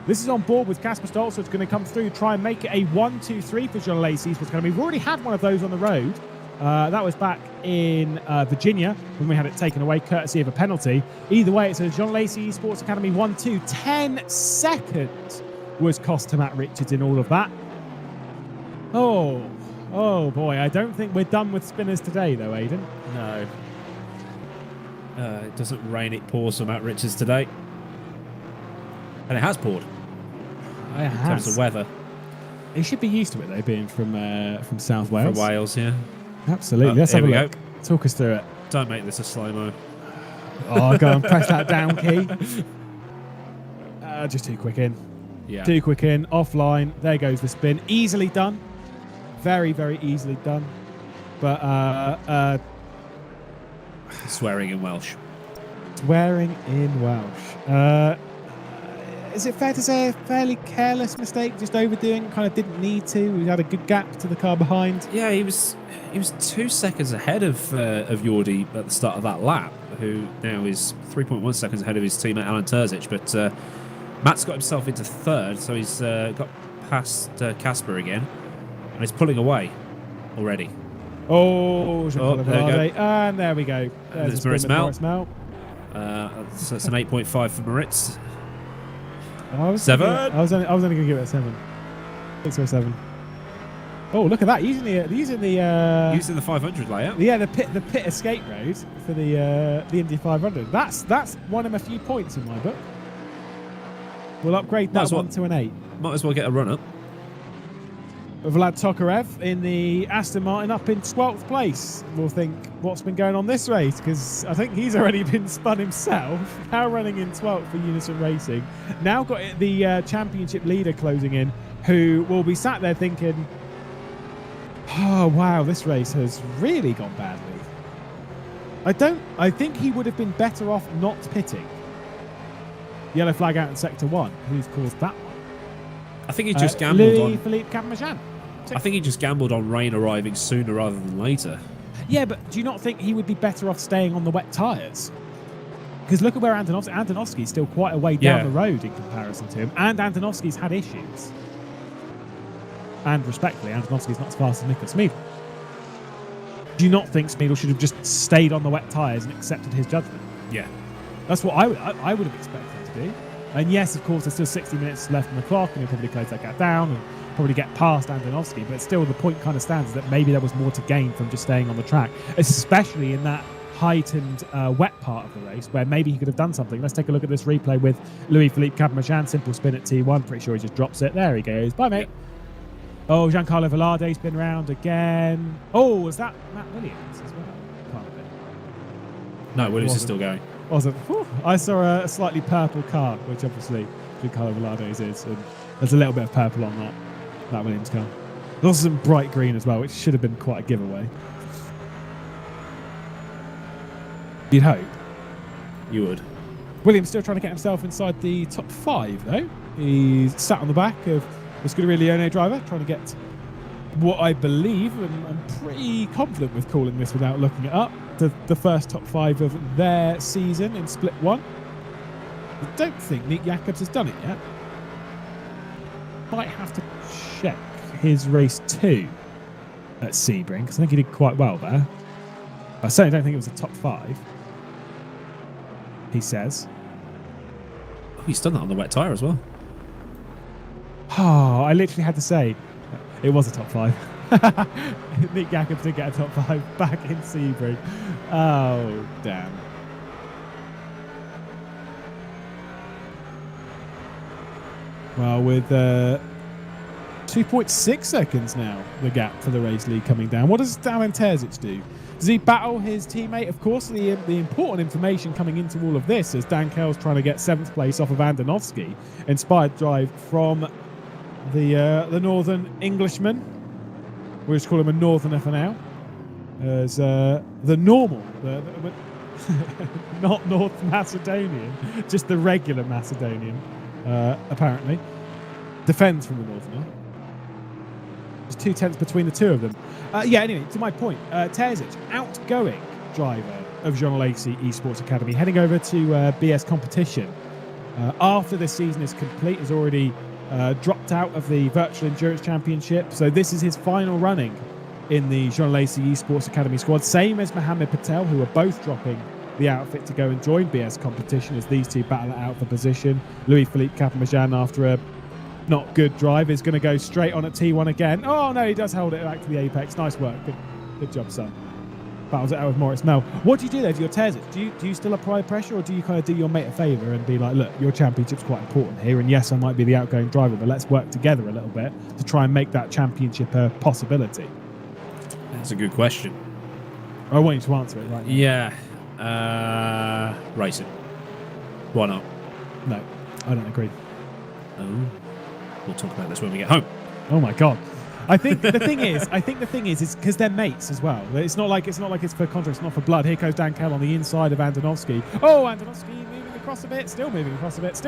This is on board with Casper Stolz, so it's going to come through, try and make it a 1-2-3 for John Lacey. We've already had one of those on the road. That was back in Virginia when we had it taken away courtesy of a penalty. Either way, it's a John Lacey Esports Academy 1-2. 10 seconds was cost to Matt Richards in all of that. Oh boy. I don't think we're done with spinners today, though, Aidan. No. It doesn't rain, it pours for Matt Richards today. And it has poured. In terms of weather. He should be used to it, though, being from South Wales. From Wales, yeah. Absolutely. Let's have a look. Talk us through it. Don't make this a slow-mo. Oh, go and press that down key. Just too quick in. Yeah. Too quick in. Offline. There goes the spin. Easily done. Very, very easily done. But swearing in Welsh. Swearing in Welsh. Is it fair to say a fairly careless mistake, just overdoing, kind of didn't need to? We had a good gap to the car behind. Yeah, he was 2 seconds ahead of Jordi at the start of that lap, who now is 3.1 seconds ahead of his teammate Alan Terzic. But Matt's got himself into third, so he's got past Casper again, and he's pulling away already. Oh, there we go. And there we go. There's Moritz Mel. That's an 8.5 for Moritz. I was only going to give it a 7. 6 or 7. Oh, look at that! Using the 500 layout. Yeah, the pit escape road for the Indy 500. That's won him a few points in my book. We'll upgrade that one to an 8. Might as well get a run up. Vlad Tokarev in the Aston Martin up in 12th place. We'll think what's been going on this race, because I think he's already been spun himself. Now running in 12th for Unison Racing. Now got the championship leader closing in, who will be sat there thinking, oh wow, this race has really gone badly. I think he would have been better off not pitting. Yellow flag out in sector 1. Who's caused that one? I think he just gambled on. Philippe Capmachan. I think he just gambled on rain arriving sooner rather than later. Yeah, but do you not think he would be better off staying on the wet tyres? Because look at where Antonovsky's still quite a way down the road in comparison to him, and Antonovsky's had issues. And respectfully, Antonovsky's not as fast as Nico Schmidle. Do you not think Schmidle should have just stayed on the wet tyres and accepted his judgment? Yeah. That's what I would have expected him to do. And yes, of course, there's still 60 minutes left on the clock, and he'll probably close that gap down and probably get past Antonovsky, but still the point kind of stands that maybe there was more to gain from just staying on the track, especially in that heightened wet part of the race where maybe he could have done something. Let's take a look at this replay with Louis-Philippe Capmachan. Simple spin at T1. Pretty sure he just drops it. There he goes. Bye, mate. Oh, Giancarlo Velarde's been round again. Oh, was that Matt Williams as well? Can't have been. No, Williams is still going. Wasn't. Whew. I saw a slightly purple car, which obviously Giancarlo Velarde's is, and there's a little bit of purple on that Williams car. There's also some bright green as well, which should have been quite a giveaway. You'd hope. You would. Williams still trying to get himself inside the top 5, though. He's sat on the back of the Scuderia Leone driver, trying to get what I believe, and I'm pretty confident with calling this without looking it up, the first top 5 of their season in Split 1. I don't think Nick Jacobs has done it yet. Might have to check his race 2 at Sebring, because I think he did quite well there. I certainly don't think it was a top 5. He says. Oh, he's done that on the wet tyre as well. Oh, I literally had to say it was a top 5. Nick Jacobs did get a top 5 back in Sebring. Oh, damn. Well, with 2.6 seconds now, the gap for the race lead coming down. What does Damon Terzic do? Does he battle his teammate? Of course, the important information coming into all of this is Dan Kell's trying to get 7th place off of Andonovsky. Inspired drive from the Northern Englishman. We'll just call him a Northerner for now. As the normal, not North Macedonian, just the regular Macedonian, apparently, defends from the Northerner. There's 2 tenths between the two of them. Anyway, to my point, Terzic, outgoing driver of Jean Lacey Esports Academy, heading over to BS competition. After this season is complete, has already dropped out of the Virtual Endurance Championship. So this is his final running in the Jean Lacey Esports Academy squad. Same as Mohammed Patel, who are both dropping the outfit to go and join BS competition as these two battle it out for position. Louis-Philippe Capmachan, after a not good drive, is going to go straight on at T1 again. Oh no, he does hold it back to the apex. Nice work. Good job, son. Battles it out with Moritz Mel. What do you do there to your Terzic? Do you still apply pressure, or do you kind of do your mate a favour and be like, look, your championship's quite important here, and yes, I might be the outgoing driver, but let's work together a little bit to try and make that championship a possibility? That's a good question. I want you to answer it right now. Yeah. Racing. Why not? No, I don't agree. Oh. We'll talk about this when we get home. Oh my god. I think the thing is because they're mates as well. It's not like it's for contract, it's not for blood. Here goes Dan Kell on the inside of Andonovsky. Oh, Andonovsky moving across a bit, still moving across a bit,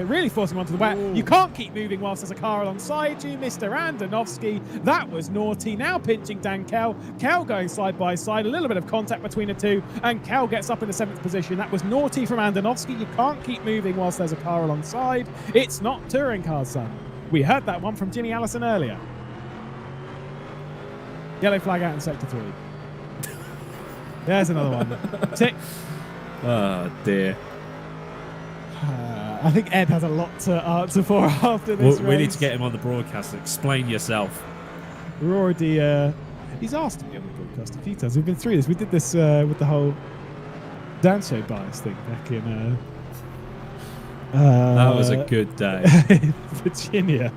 really forcing him onto the wet. You can't keep moving whilst there's a car alongside you, Mr. Andonovsky. That was naughty. Now pinching Dan Kell. Kell going side by side, a little bit of contact between the two, and Kell gets up in the 7th position. That was naughty from Andonovsky. You can't keep moving whilst there's a car alongside. It's not touring cars, son. We heard that one from Jimmy Allison earlier. Yellow flag out in sector 3. There's another one. Tick. Oh, dear. I think Ed has a lot to answer for after this race. We need to get him on the broadcast. Explain yourself. We're already... he's asked to be on the broadcast a few times. We've been through this. We did this with the whole dance show bias thing back in... that was a good day. Virginia.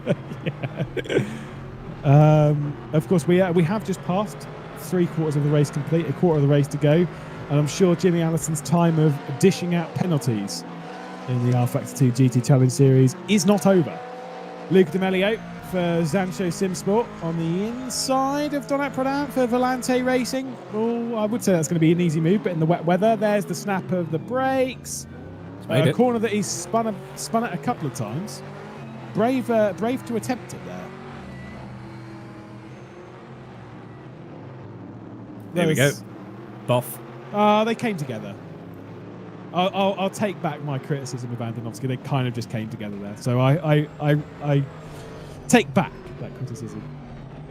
Yeah. Of course, we have just passed 3/4 of the race complete, a quarter of the race to go, and I'm sure Jimmy Allison's time of dishing out penalties in the rFactor2 GT Challenge Series is not over. Luca D'Amelio for Zancho Simsport on the inside of Donat Pradant for Volante Racing. Oh, I would say that's going to be an easy move, but in the wet weather, there's the snap of the brakes. Made A it. corner that he's spun it a couple of times. Brave to attempt it there. There we go. Boff. They came together. I'll take back my criticism of Andonovski. They kind of just came together there. So I take back that criticism.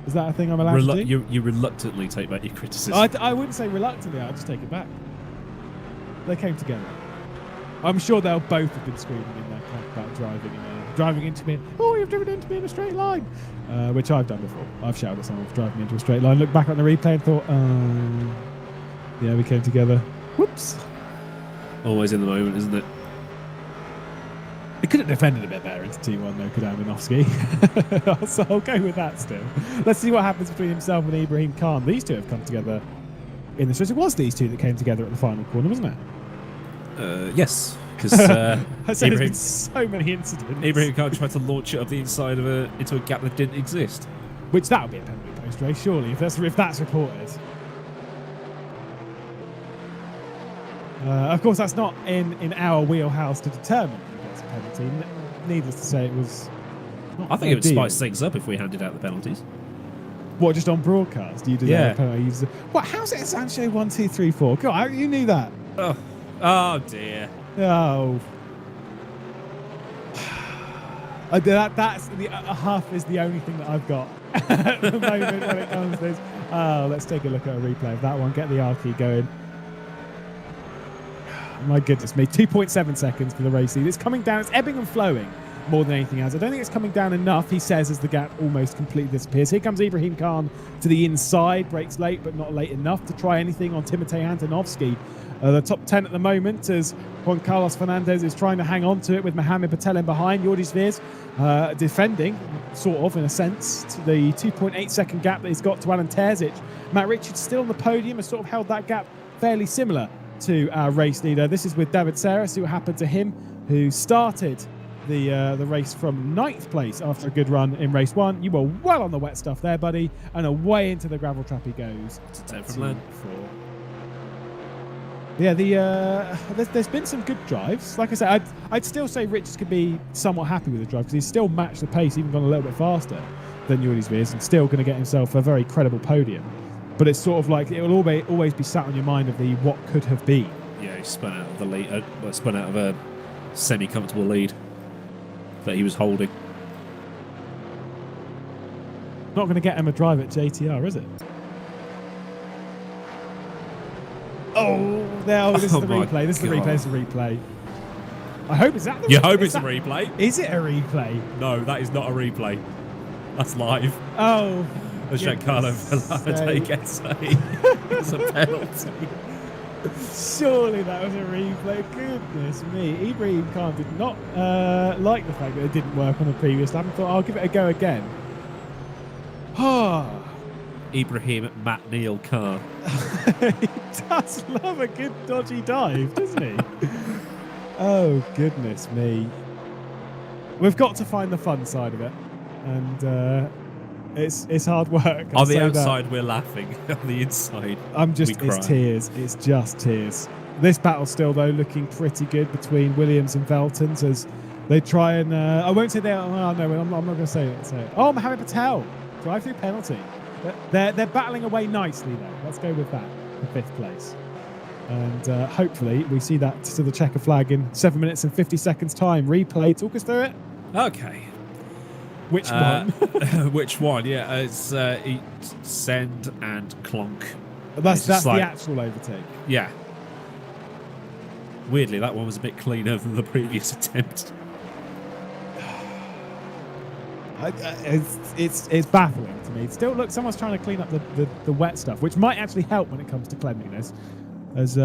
Is that a thing I'm allowed to do? You reluctantly take back your criticism. I wouldn't say reluctantly. I'll just take it back. They came together. I'm sure they'll both have been screaming in their car about driving into me. Oh, you've driven into me in a straight line, which I've done before. I've shouted at someone for driving into a straight line. Looked back on the replay and thought, yeah, we came together. Whoops. Always in the moment, isn't it? They could have defended a bit better into T1 though, could Andonovski. So I'll go with that still. Let's see what happens between himself and Ibrahim Khan. These two have come together in the stretch. It was these two that came together at the final corner, wasn't it? Yes, because there's been so many incidents. Ibrahim Khan tried to launch it up the inside of into a gap that didn't exist. Which that would be a penalty post race, surely, if that's reported. Of course, that's not in our wheelhouse to determine who gets a penalty. Needless to say, it was not I think it would ideal. spice things up if we handed out the penalties. What, just on broadcast? You did Yeah. penalty. What? How's it Sancho 1, 2, 3, 4? God, you knew that. Oh dear. Oh. That's the half is the only thing that I've got at the moment when it comes to this. Oh, let's take a look at a replay of that one. Get the R key going. My goodness me, 2.7 seconds for the race lead. It's coming down, it's ebbing and flowing more than anything else. I don't think it's coming down enough, he says, as the gap almost completely disappears. Here comes Ibrahim Khan to the inside, breaks late, but not late enough to try anything on Timotej Antonovski. The top 10 at the moment as Juan Carlos Fernandez is trying to hang on to it with Mohamed Patel in behind. Jordi Sviers defending, sort of, in a sense, to the 2.8 second gap that he's got to Alan Terzic. Matt Richards still on the podium, has sort of held that gap fairly similar to our race leader. This is with David Serra. See what happened to him, who started the race from 9th place after a good run in race 1. You were well on the wet stuff there, buddy, and away into the gravel trap he goes. It's a 10 from land. Yeah, there's been some good drives. Like I said, I'd still say Richards could be somewhat happy with the drive because he's still matched the pace, even gone a little bit faster than Jordi Sviers, and still going to get himself a very credible podium. But it's sort of like it will always be sat on your mind of the what could have been. Yeah, he spun out of the lead. Spun out of a semi-comfortable lead that he was holding. Not going to get him a drive at JTR, is it? This is the replay. This is the replay. This is the replay. I hope it's that. You hope it's a replay? Is it a replay? No, that is not a replay. That's live. Oh. The Giancarlo Valade gets it's a penalty. Surely that was a replay. Goodness me. Ibrahim Khan did not like the fact that it didn't work on the previous lap and thought, I'll give it a go again. Ibrahim Matt Neil Khan. He does love a good dodgy dive, doesn't he? Oh, goodness me. We've got to find the fun side of it. And it's hard work. On the outside, we're laughing. On the inside, it's tears. It's just tears. This battle still, though, looking pretty good between Williams and Veltons as they try and... I won't say they're... Oh, no, I'm not going to say it. Oh, Mohamed Patel. Drive-through penalty. They're battling away nicely, though. Let's go with that for 5th place. And hopefully we see that to the checker flag in 7 minutes and 50 seconds time. Replay. Talk us through it. Okay. Which one? Which one? Yeah, it's send and clonk. That's the actual overtake. Yeah. Weirdly, that one was a bit cleaner than the previous attempt. It's baffling to me. Still, look, someone's trying to clean up the wet stuff, which might actually help when it comes to cleanliness. As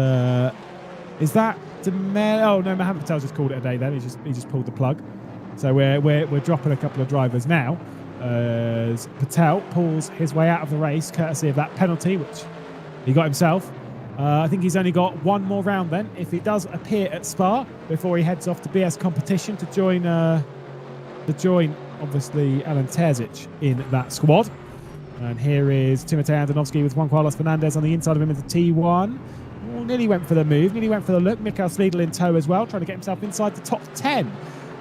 is that Oh no, Mohamed Patel just called it a day. Then he just pulled the plug. So we're dropping a couple of drivers now as Patel pulls his way out of the race, courtesy of that penalty, which he got himself. I think he's only got one more round then, if he does appear at Spa, before he heads off to BS competition to join obviously Alan Terzic in that squad. And here is Timotej Andonovski with Juan Carlos Fernandez on the inside of him into T1. Schmidle nearly went for the move, nearly went for the look. Mikael Schmidle in tow as well, trying to get himself inside the top 10.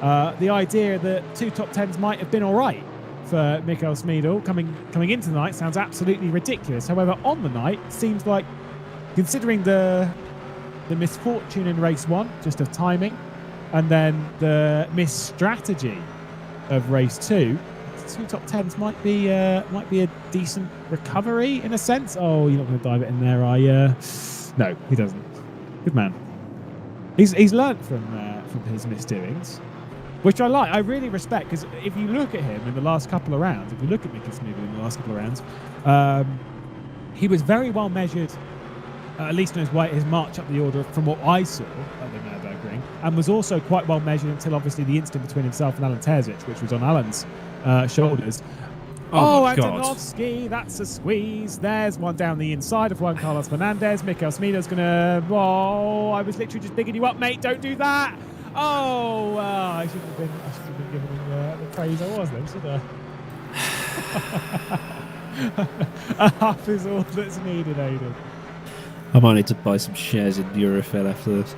The idea that 2 top 10s might have been all right for Mikael Schmidle coming into the night sounds absolutely ridiculous. However, on the night, seems like, considering the misfortune in race 1, just of timing, and then the misstrategy of race 2, 2 top 10s might be a decent recovery in a sense. Oh, you're not going to dive it in there, are you? No, he doesn't. Good man. He's learnt from his misdoings, which I like. I really respect, because if you look at him in the last couple of rounds, if you look at Mikael Schmidle in the last couple of rounds, he was very well measured, at least in his march up the order from what I saw at the Nürburgring, and was also quite well measured until obviously the incident between himself and Alan Terzic, which was on Alan's shoulders. Oh, Antonovsky, that's a squeeze. There's one down the inside of Juan Carlos Fernandez. Mikael Schmidle's going to... Oh, I was literally just bigging you up, mate. Don't do that. Oh, I should have been giving him the praise I was then, should I? A half is all that's needed, Aidan. I might need to buy some shares in Eurofil after this.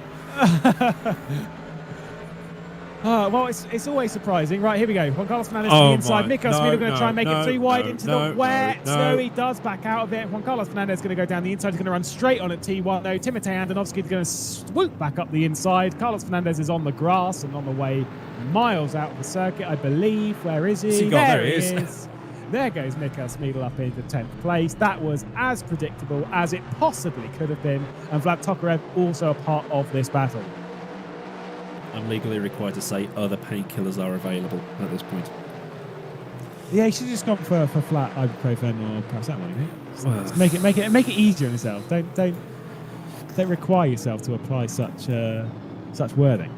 Well, it's always surprising. Right, here we go. Juan Carlos Fernandez to the inside. Mikael Schmidle going to try and make it 3 wide into the wet. No, he does back out of it. Juan Carlos Fernandez going to go down the inside. He's going to run straight on at T1, though. Timotej Andonovski is going to swoop back up the inside. Carlos Fernandez is on the grass and on the way miles out of the circuit, I believe. Where is he? There he is. There goes Mikael Schmidle up into 10th place. That was as predictable as it possibly could have been. And Vlad Tokarev also a part of this battle. I'm legally required to say other painkillers are available at this point. Yeah, you should have just gone for flat ibuprofen or paracetamol. Well, make it easier on yourself. Don't require yourself to apply such wording.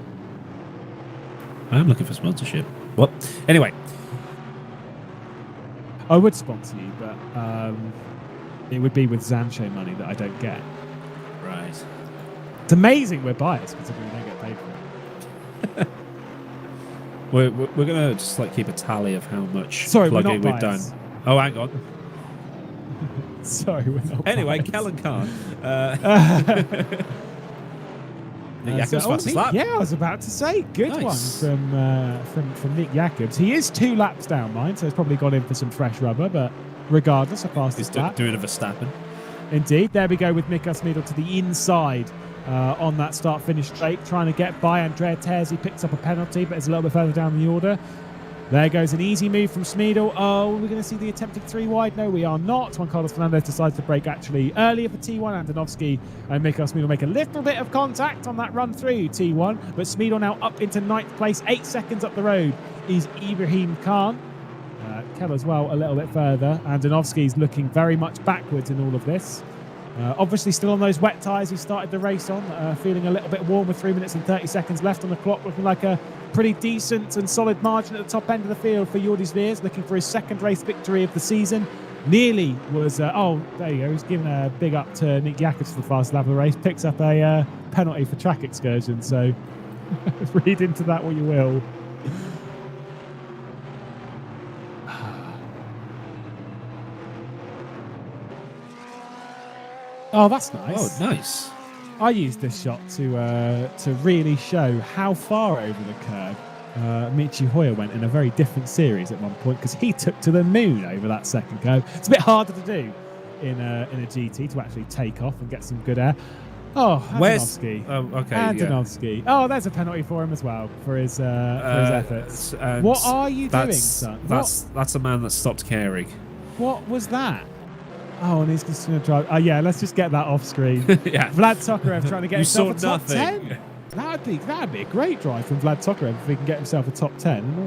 I am looking for sponsorship. What? Anyway. I would sponsor you, but it would be with Zancho money that I don't get. Right. It's amazing we're biased considering we don't get paid for it. We're gonna just like keep a tally of how much plugging we've done. Oh, hang on. Sorry, we're not. Anyway, biased. Kellen Khan. Nick Jacobs fastest lap. Yeah, I was about to say, good one from Nick Jacobs. He is 2 laps down, mind, so he's probably gone in for some fresh rubber, but regardless, a fastest lap. He's doing a Verstappen. Indeed, there we go with Mikael Schmidle to the inside. On that start-finish straight, trying to get by Andrea Terzi, picks up a penalty, but it's a little bit further down the order. There goes an easy move from Schmidle. Oh, we're going to see the attempted 3 wide. No, we are not. Juan Carlos Fernandez decides to brake actually earlier for T1. Antonovsky and Mikael Schmidle make a little bit of contact on that run through T1, but Schmidle now up into 9th place. 8 seconds up the road is Ibrahim Khan. Kell as well a little bit further. Antonovsky's looking very much backwards in all of this. Obviously still on those wet tyres he started the race on, feeling a little bit warm with 3 minutes and 30 seconds left on the clock, looking like a pretty decent and solid margin at the top end of the field for Jordi Sveers, looking for his 2nd race victory of the season. Nearly was, there you go, he's giving a big up to Nick Jacobs for the fast lap of the race, picks up a penalty for track excursion, so read into that what you will. Oh, that's nice. Oh, nice. I used this shot to really show how far over the curve Michi Hoyer went in a very different series at one point, because he took to the moon over that 2nd curve. It's a bit harder to do in a GT to actually take off and get some good air. Oh, Antonovsky. Antonovsky. Yeah. Oh, there's a penalty for him as well for his efforts. What are you doing, son? That's a man that stopped caring. What was that? Oh, and he's just going to drive. Oh, yeah, let's just get that off screen. Yeah. Vlad Tokarev trying to get himself a top 10. That'd be a great drive from Vlad Tokarev if he can get himself a top 10 and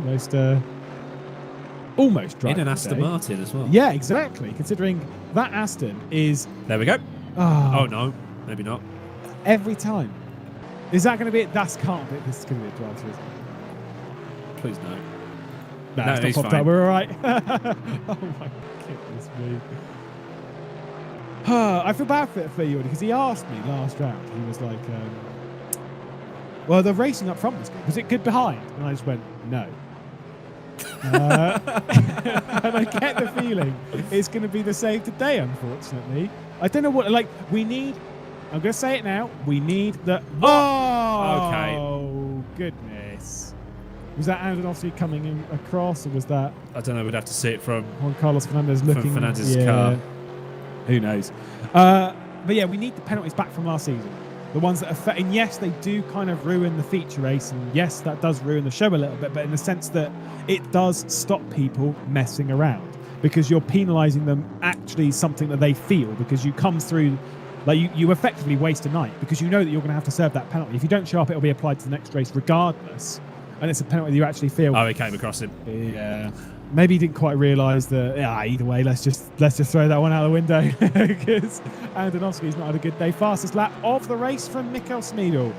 almost drive. In an Aston Martin as well. Yeah, exactly. Considering that Aston is... There we go. Oh, no. Maybe not. Every time. Is that going to be it? This can't be. This is going to be a drive through. Please no. No, it's not popped up. We're all right. Oh, my goodness me. I feel bad for Jordi because he asked me last round. He was like, well, the racing up front was good. Was it good behind? And I just went, no. And I get the feeling it's going to be the same today, unfortunately. I don't know what, we need I'm going to say it now. We need the... Okay. Oh, goodness. Was that Andonovsky coming in across, or was that... I don't know. We'd have to see it from Juan Carlos Fernandez looking... From Fernandez's car. Who knows? But yeah, we need the penalties back from last season. The ones that affect... And yes, they do kind of ruin the feature race. And yes, that does ruin the show a little bit. But in the sense that it does stop people messing around. Because you're penalising them actually something that they feel. Because you come through... Like you effectively waste a night. Because you know that you're going to have to serve that penalty. If you don't show up, it'll be applied to the next race regardless. And it's a penalty that you actually feel... Oh, he came across him. Yeah. Maybe he didn't quite realise that. Yeah, either way, let's just throw that one out the window because Andonovsky's not had a good day. Fastest lap of the race from Michael Schmidle,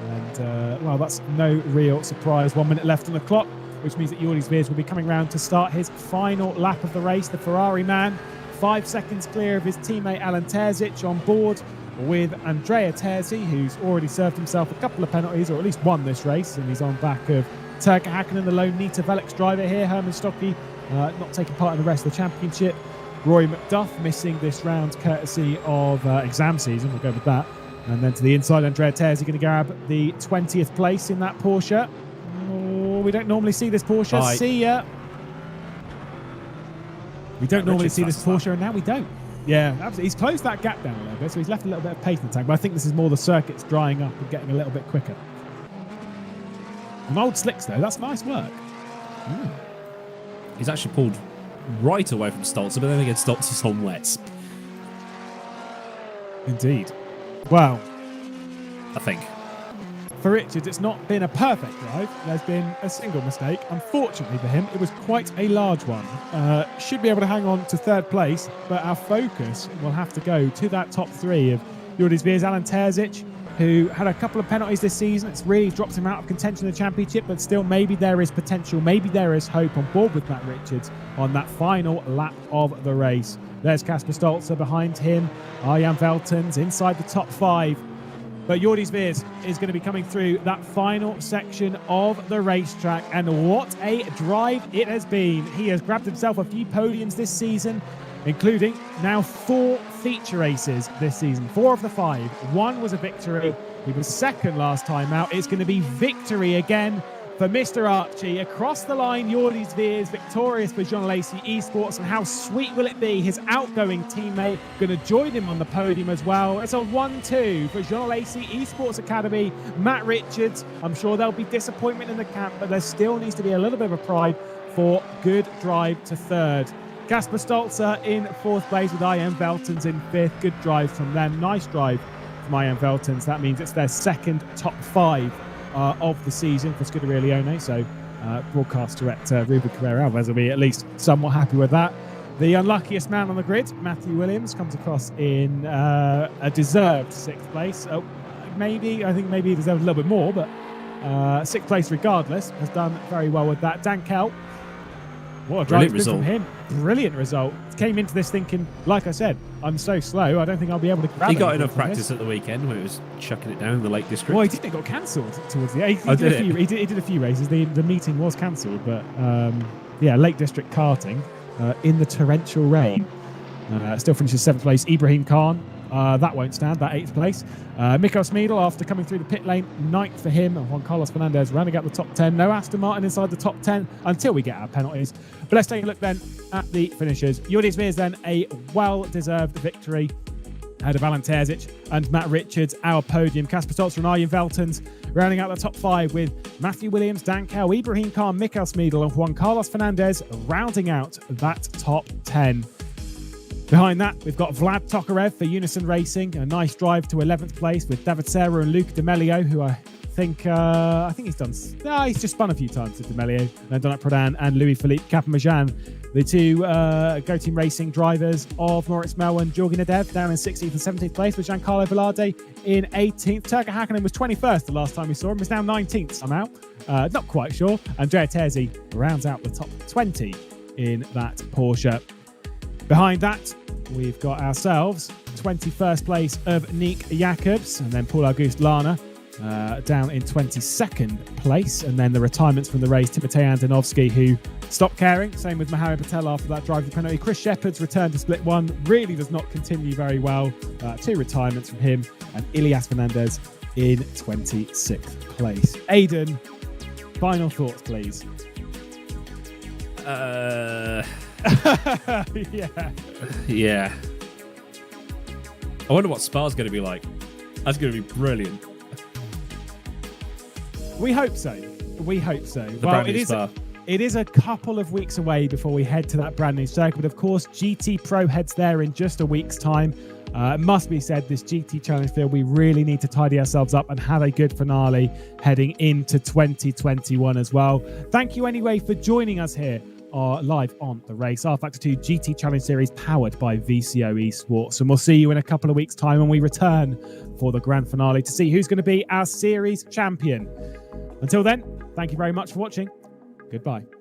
and well, that's no real surprise. 1 minute left on the clock, which means that Jordi Spears will be coming round to start his final lap of the race. The Ferrari man, 5 seconds clear of his teammate Alan Terzic, on board with Andrea Terzi, who's already served himself a couple of penalties, or at least won this race, and he's on back of Turka Hakkinen, the lone Nita Velix driver here. Herman Stocky not taking part in the rest of the championship. Rory McDuff missing this round courtesy of exam season. We'll go with that. And then to the inside, Andrea Terzi going to grab the 20th place in that Porsche. Oh, we don't normally see this Porsche. Bye. See ya. We don't normally see this Porsche, and now we don't. Yeah, absolutely. He's closed that gap down a little bit, so he's left a little bit of pace in the tank. But I think this is more the circuits drying up and getting a little bit quicker. Some old slicks, though. That's nice work. He's actually pulled right away from Stoltzer, but then again, Stoltz is on wets. Indeed. Well, I think. for Richards, it's not been a perfect drive. There's been a single mistake. Unfortunately for him, it was quite a large one. Should be able to hang on to third place, but our focus will have to go to that top 3 of Jordi Spears, Alan Terzic, who had a couple of penalties this season. It's really dropped him out of contention in the championship, but still maybe there is potential, maybe there is hope on board with Matt Richards on that final lap of the race. There's Kasper Stoltzer behind him. Arjan Veltens inside the top 5. But Jordi Spears is going to be coming through that final section of the racetrack, and what a drive it has been. He has grabbed himself a few podiums this season, including now 4 feature races this season. 4 of the 5. 1 was a victory. He was second last time out. It's going to be victory again for Mr. Archie. Across the line, Jordi Spears victorious for Jean Lacey Esports. And how sweet will it be? His outgoing teammate going to join him on the podium as well. It's a 1-2 for Jean Lacey Esports Academy. Matt Richards. I'm sure there'll be disappointment in the camp, but there still needs to be a little bit of a pride for good drive to third. Kasper Stoltzer in 4th place with Arjan Veltens in 5th. Good drive from them. Nice drive from Arjan Veltens. That means it's their second top 5 of the season for Scuderia Leone. So broadcast director Ruben Carrera Alvarez will be at least somewhat happy with that. The unluckiest man on the grid, Matthew Williams, comes across in a deserved 6th place. Maybe he deserved a little bit more, but 6th place regardless. Has done very well with that. Dan Kell, what a drive from him. Brilliant result. Came into this thinking, like I said, I'm so slow, I don't think I'll be able to grab it. He got enough practice at the weekend when it was chucking it down in the Lake District. Well, he didn't. It got cancelled towards the end. He did a few races. The meeting was cancelled, but yeah, Lake District karting in the torrential rain. Still finishes 7th place. Ibrahim Khan. That won't stand, that 8th place. Michael Schmidle, after coming through the pit lane, 9th for him. And Juan Carlos Fernandez rounding out the top 10. No Aston Martin inside the top 10 until we get our penalties. But let's take a look then at the finishers. Jordi Spears then a well-deserved victory ahead of Alan Terzic and Matt Richards. Our podium, Kasper Stoltzer and Arjan Veltens rounding out the top 5 with Matthew Williams, Dan Kell, Ibrahim Khan, Michael Schmidle and Juan Carlos Fernandez rounding out that top 10. Behind that, we've got Vlad Tokarev for Unison Racing, a nice drive to 11th place with David Serra and Luke D'Amelio, who I think he's done. He's just spun a few times with D'Amelio, and Donat Prodan and Louis-Philippe Capamajan, the 2 Go Team Racing drivers of Moritz Mel and Georgi Nadev, down in 16th and 17th place with Giancarlo Velarde in 18th. Turka Hakkinen was 21st the last time we saw him. He's now 19th somehow. Not quite sure. Andrea Terzi rounds out the top 20 in that Porsche. Behind that, we've got ourselves 21st place of Nick Jacobs and then Paul August Lana down in 22nd place. And then the retirements from the race, Timotei Andonovski, who stopped caring. Same with Mohamed Patel after that drive to penalty. Chris Shepherd's return to split one really does not continue very well. 2 retirements from him. And Ilias Fernandez in 26th place. Aidan, final thoughts, please. Yeah. I wonder what Spa's going to be like. That's going to be brilliant. We hope so. Spa. It is a couple of weeks away before we head to that brand new circuit. But of course, GT Pro heads there in just a week's time. It must be said, this GT Challenge field, we really need to tidy ourselves up and have a good finale heading into 2021 as well. Thank you anyway for joining us here live on the race, rFactor2 GT Challenge Series powered by VCO Esports. And we'll see you in a couple of weeks' time when we return for the grand finale to see who's going to be our series champion. Until then, thank you very much for watching. Goodbye.